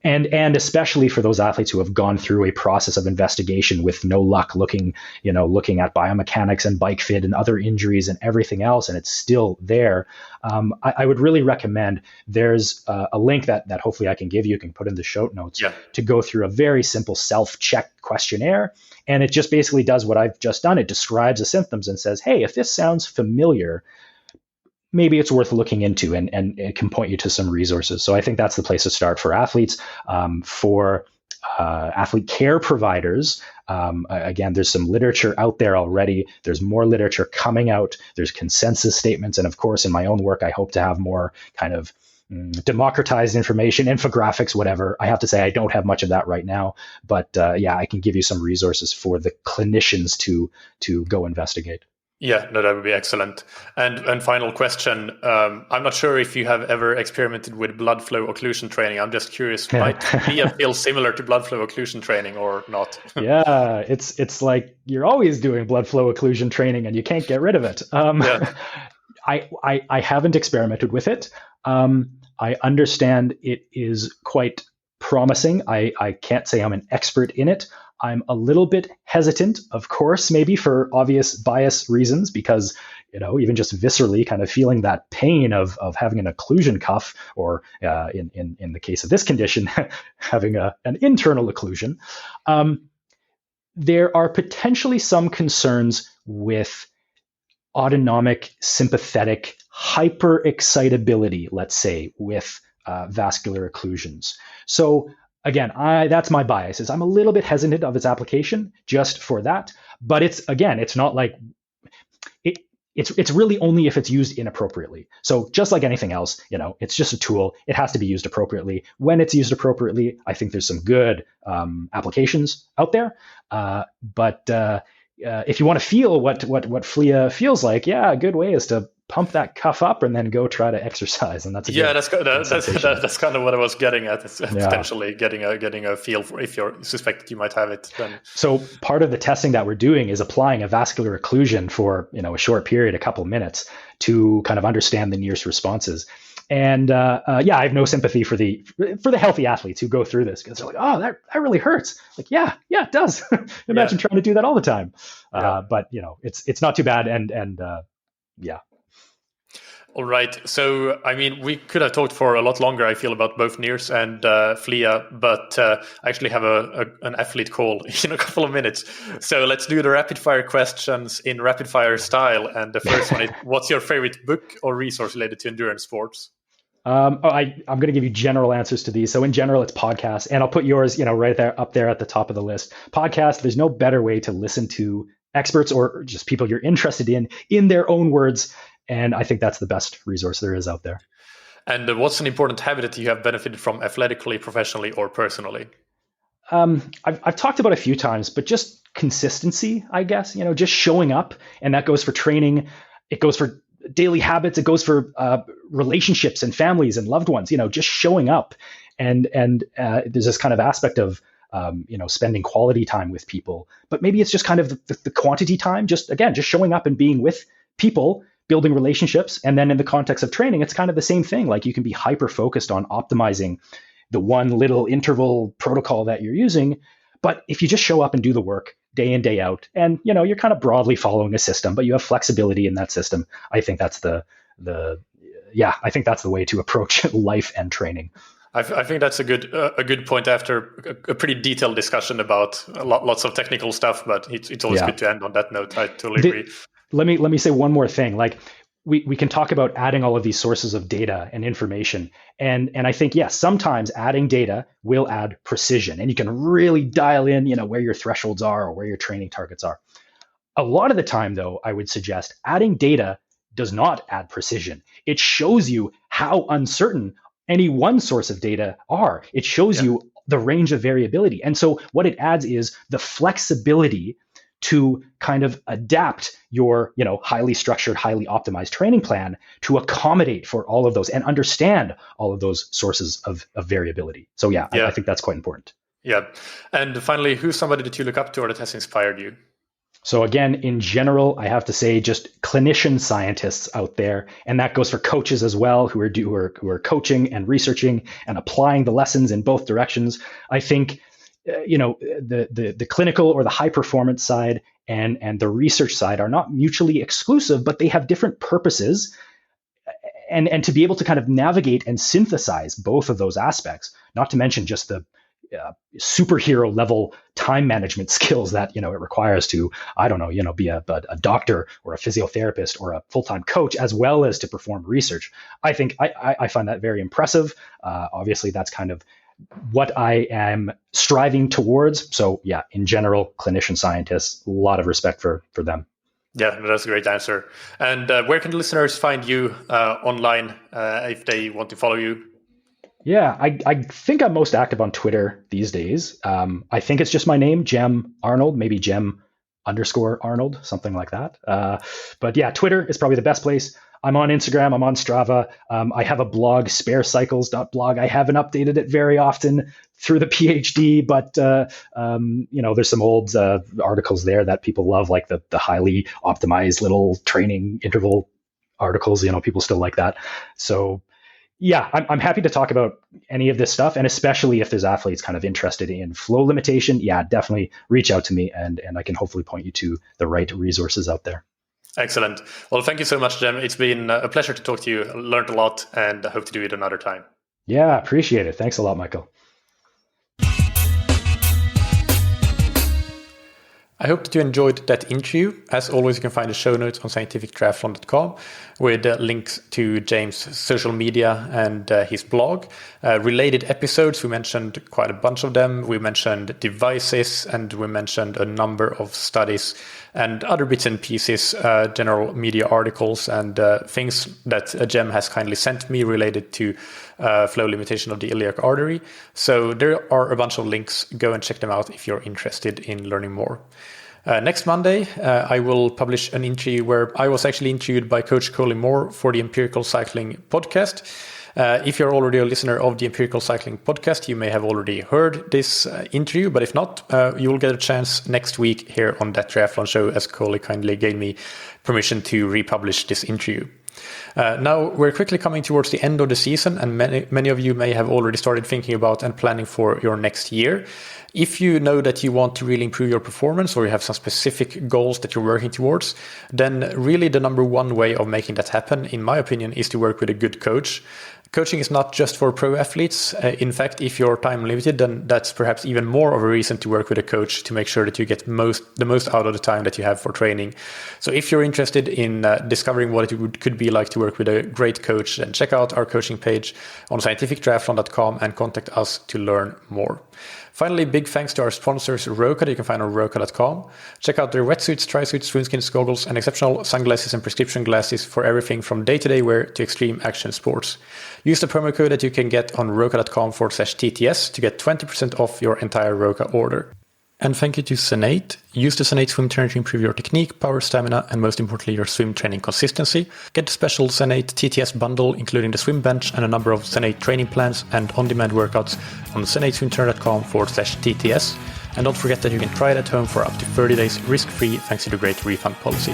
And especially for those athletes who have gone through a process of investigation with no luck, looking at biomechanics and bike fit and other injuries and everything else, and it's still there. I would really recommend, there's a link that hopefully I can give you, can put in the show notes, to go through a very simple self-check questionnaire. And it just basically does what I've just done. It describes the symptoms and says, hey, if this sounds familiar, maybe it's worth looking into, and it can point you to some resources. So I think that's the place to start for athletes. For athlete care providers, again, there's some literature out there already. There's more literature coming out. There's consensus statements. And of course, in my own work, I hope to have more kind of democratized information, infographics, whatever. I have to say I don't have much of that right now, but I can give you some resources for the clinicians to go investigate. Yeah, no, that would be excellent. And final question. I'm not sure if you have ever experimented with blood flow occlusion training. I'm just curious, might FLIA feel similar to blood flow occlusion training or not? Yeah, it's like you're always doing blood flow occlusion training and you can't get rid of it. Yeah. I haven't experimented with it. I understand it is quite promising. I can't say I'm an expert in it. I'm a little bit hesitant, of course, maybe for obvious bias reasons, because, even just viscerally kind of feeling that pain of having an occlusion cuff, or in the case of this condition, having an internal occlusion. There are potentially some concerns with autonomic sympathetic hyperexcitability, let's say, with vascular occlusions. So again, that's my bias, is I'm a little bit hesitant of its application just for that. But it's not like it's really only if it's used inappropriately. So just like anything else, it's just a tool. It has to be used appropriately. When it's used appropriately, I think there's some good applications out there. But if you want to feel what FLIA feels like, a good way is to pump that cuff up and then go try to exercise, and that's that's kind of what I was getting at. It's potentially getting a feel for if you're suspected you might have it. Then so part of the testing that we're doing is applying a vascular occlusion for a short period, a couple of minutes, to kind of understand the NIRS responses. And I have no sympathy for the healthy athletes who go through this, because they're like, oh, that really hurts. Like, yeah, it does. Imagine trying to do that all the time. But it's not too bad. And All right. So, I mean, we could have talked for a lot longer, I feel, about both NIRS and FLIA, but I actually have an athlete call in a couple of minutes. So let's do the rapid fire questions in rapid fire style. And the first one is, what's your favorite book or resource related to endurance sports? I'm going to give you general answers to these. So in general, it's podcasts, and I'll put yours, right there, up there at the top of the list. Podcast. There's no better way to listen to experts or just people you're interested in their own words. And I think that's the best resource there is out there. And what's an important habit that you have benefited from athletically, professionally, or personally? I've talked about a few times, but just consistency, I guess, just showing up. And that goes for training. It goes for daily habits. It goes for relationships and families and loved ones, just showing up. And there's this kind of aspect of, spending quality time with people. But maybe it's just kind of the quantity time, just showing up and being with people, building relationships. And then in the context of training, it's kind of the same thing. Like, you can be hyper focused on optimizing the one little interval protocol that you're using. But if you just show up and do the work day in, day out, and you're kind of broadly following a system, but you have flexibility in that system, I think that's the way to approach life and training. I think that's a good point after a pretty detailed discussion about lots of technical stuff, but it's always good to end on that note. I totally agree. Let me say one more thing. Like, we can talk about adding all of these sources of data and information. And I think, yes, sometimes adding data will add precision, and you can really dial in, where your thresholds are or where your training targets are. A lot of the time, though, I would suggest adding data does not add precision. It shows you how uncertain any one source of data are. It shows you the range of variability. And so what it adds is the flexibility to kind of adapt your, highly structured, highly optimized training plan to accommodate for all of those and understand all of those sources of variability. So I think that's quite important. Yeah. And finally, who's somebody that you look up to or that has inspired you? So again, in general, I have to say just clinician scientists out there, and that goes for coaches as well, who are coaching and researching and applying the lessons in both directions. I think the clinical or the high performance side and the research side are not mutually exclusive, but they have different purposes. And to be able to kind of navigate and synthesize both of those aspects, not to mention just the superhero level time management skills that it requires to, be a doctor or a physiotherapist or a full-time coach, as well as to perform research. I think I find that very impressive. Obviously, that's kind of what I am striving towards. So in general, clinician scientists, a lot of respect for them. Yeah, that's a great answer. And where can the listeners find you online if they want to follow you? Yeah, I think I'm most active on Twitter these days. I think it's just my name, Jem Arnold, maybe Jem _Arnold, something like that. But yeah, Twitter is probably the best place. I'm on Instagram. I'm on Strava. I have a blog, sparecycles.blog. I haven't updated it very often through the PhD, but there's some old articles there that people love, like the highly optimized little training interval articles. People still like that. So yeah, I'm happy to talk about any of this stuff, and especially if there's athletes kind of interested in flow limitation, yeah, definitely reach out to me, and I can hopefully point you to the right resources out there. Excellent. Well, thank you so much, Jem. It's been a pleasure to talk to you. I learned a lot, and I hope to do it another time. Yeah, appreciate it. Thanks a lot, Michael. I hope that you enjoyed that interview. As always, you can find the show notes on scientifictriathlon.com with links to James' social media and his blog. Related episodes, we mentioned quite a bunch of them. We mentioned devices, and we mentioned a number of studies and other bits and pieces, general media articles and things that Jem has kindly sent me related to flow limitation of the iliac artery. So there are a bunch of links. Go and check them out if you're interested in learning more. Next Monday, I will publish an interview where I was actually interviewed by Coach Coley Moore for the Empirical Cycling podcast. If you're already a listener of the Empirical Cycling podcast, you may have already heard this interview, but if not, you will get a chance next week here on That Triathlon Show, as Coley kindly gave me permission to republish this interview. Now, we're quickly coming towards the end of the season, and many of you may have already started thinking about and planning for your next year. If you know that you want to really improve your performance, or you have some specific goals that you're working towards, then really the number one way of making that happen, in my opinion, is to work with a good coach. Coaching is not just for pro athletes. In fact, if you're time limited, then that's perhaps even more of a reason to work with a coach to make sure that you get the most out of the time that you have for training. So if you're interested in discovering what it could be like to work with a great coach, then check out our coaching page on scientifictriathlon.com and contact us to learn more. Finally, big thanks to our sponsors, Roka, that you can find on roka.com. Check out their wetsuits, tri-suits, swimskins, goggles, and exceptional sunglasses and prescription glasses for everything from day-to-day wear to extreme action sports. Use the promo code that you can get on roka.com/TTS to get 20% off your entire Roka order. And thank you to SmO2. Use the SmO2 swim trainer to improve your technique, power, stamina, and most importantly, your swim training consistency. Get the special SmO2 TTS bundle, including the swim bench and a number of SmO2 training plans and on-demand workouts on smotoswimtrainer.com/TTS. And don't forget that you can try it at home for up to 30 days risk-free thanks to the great refund policy.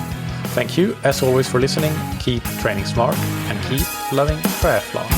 Thank you, as always, for listening. Keep training smart and keep loving triathlon.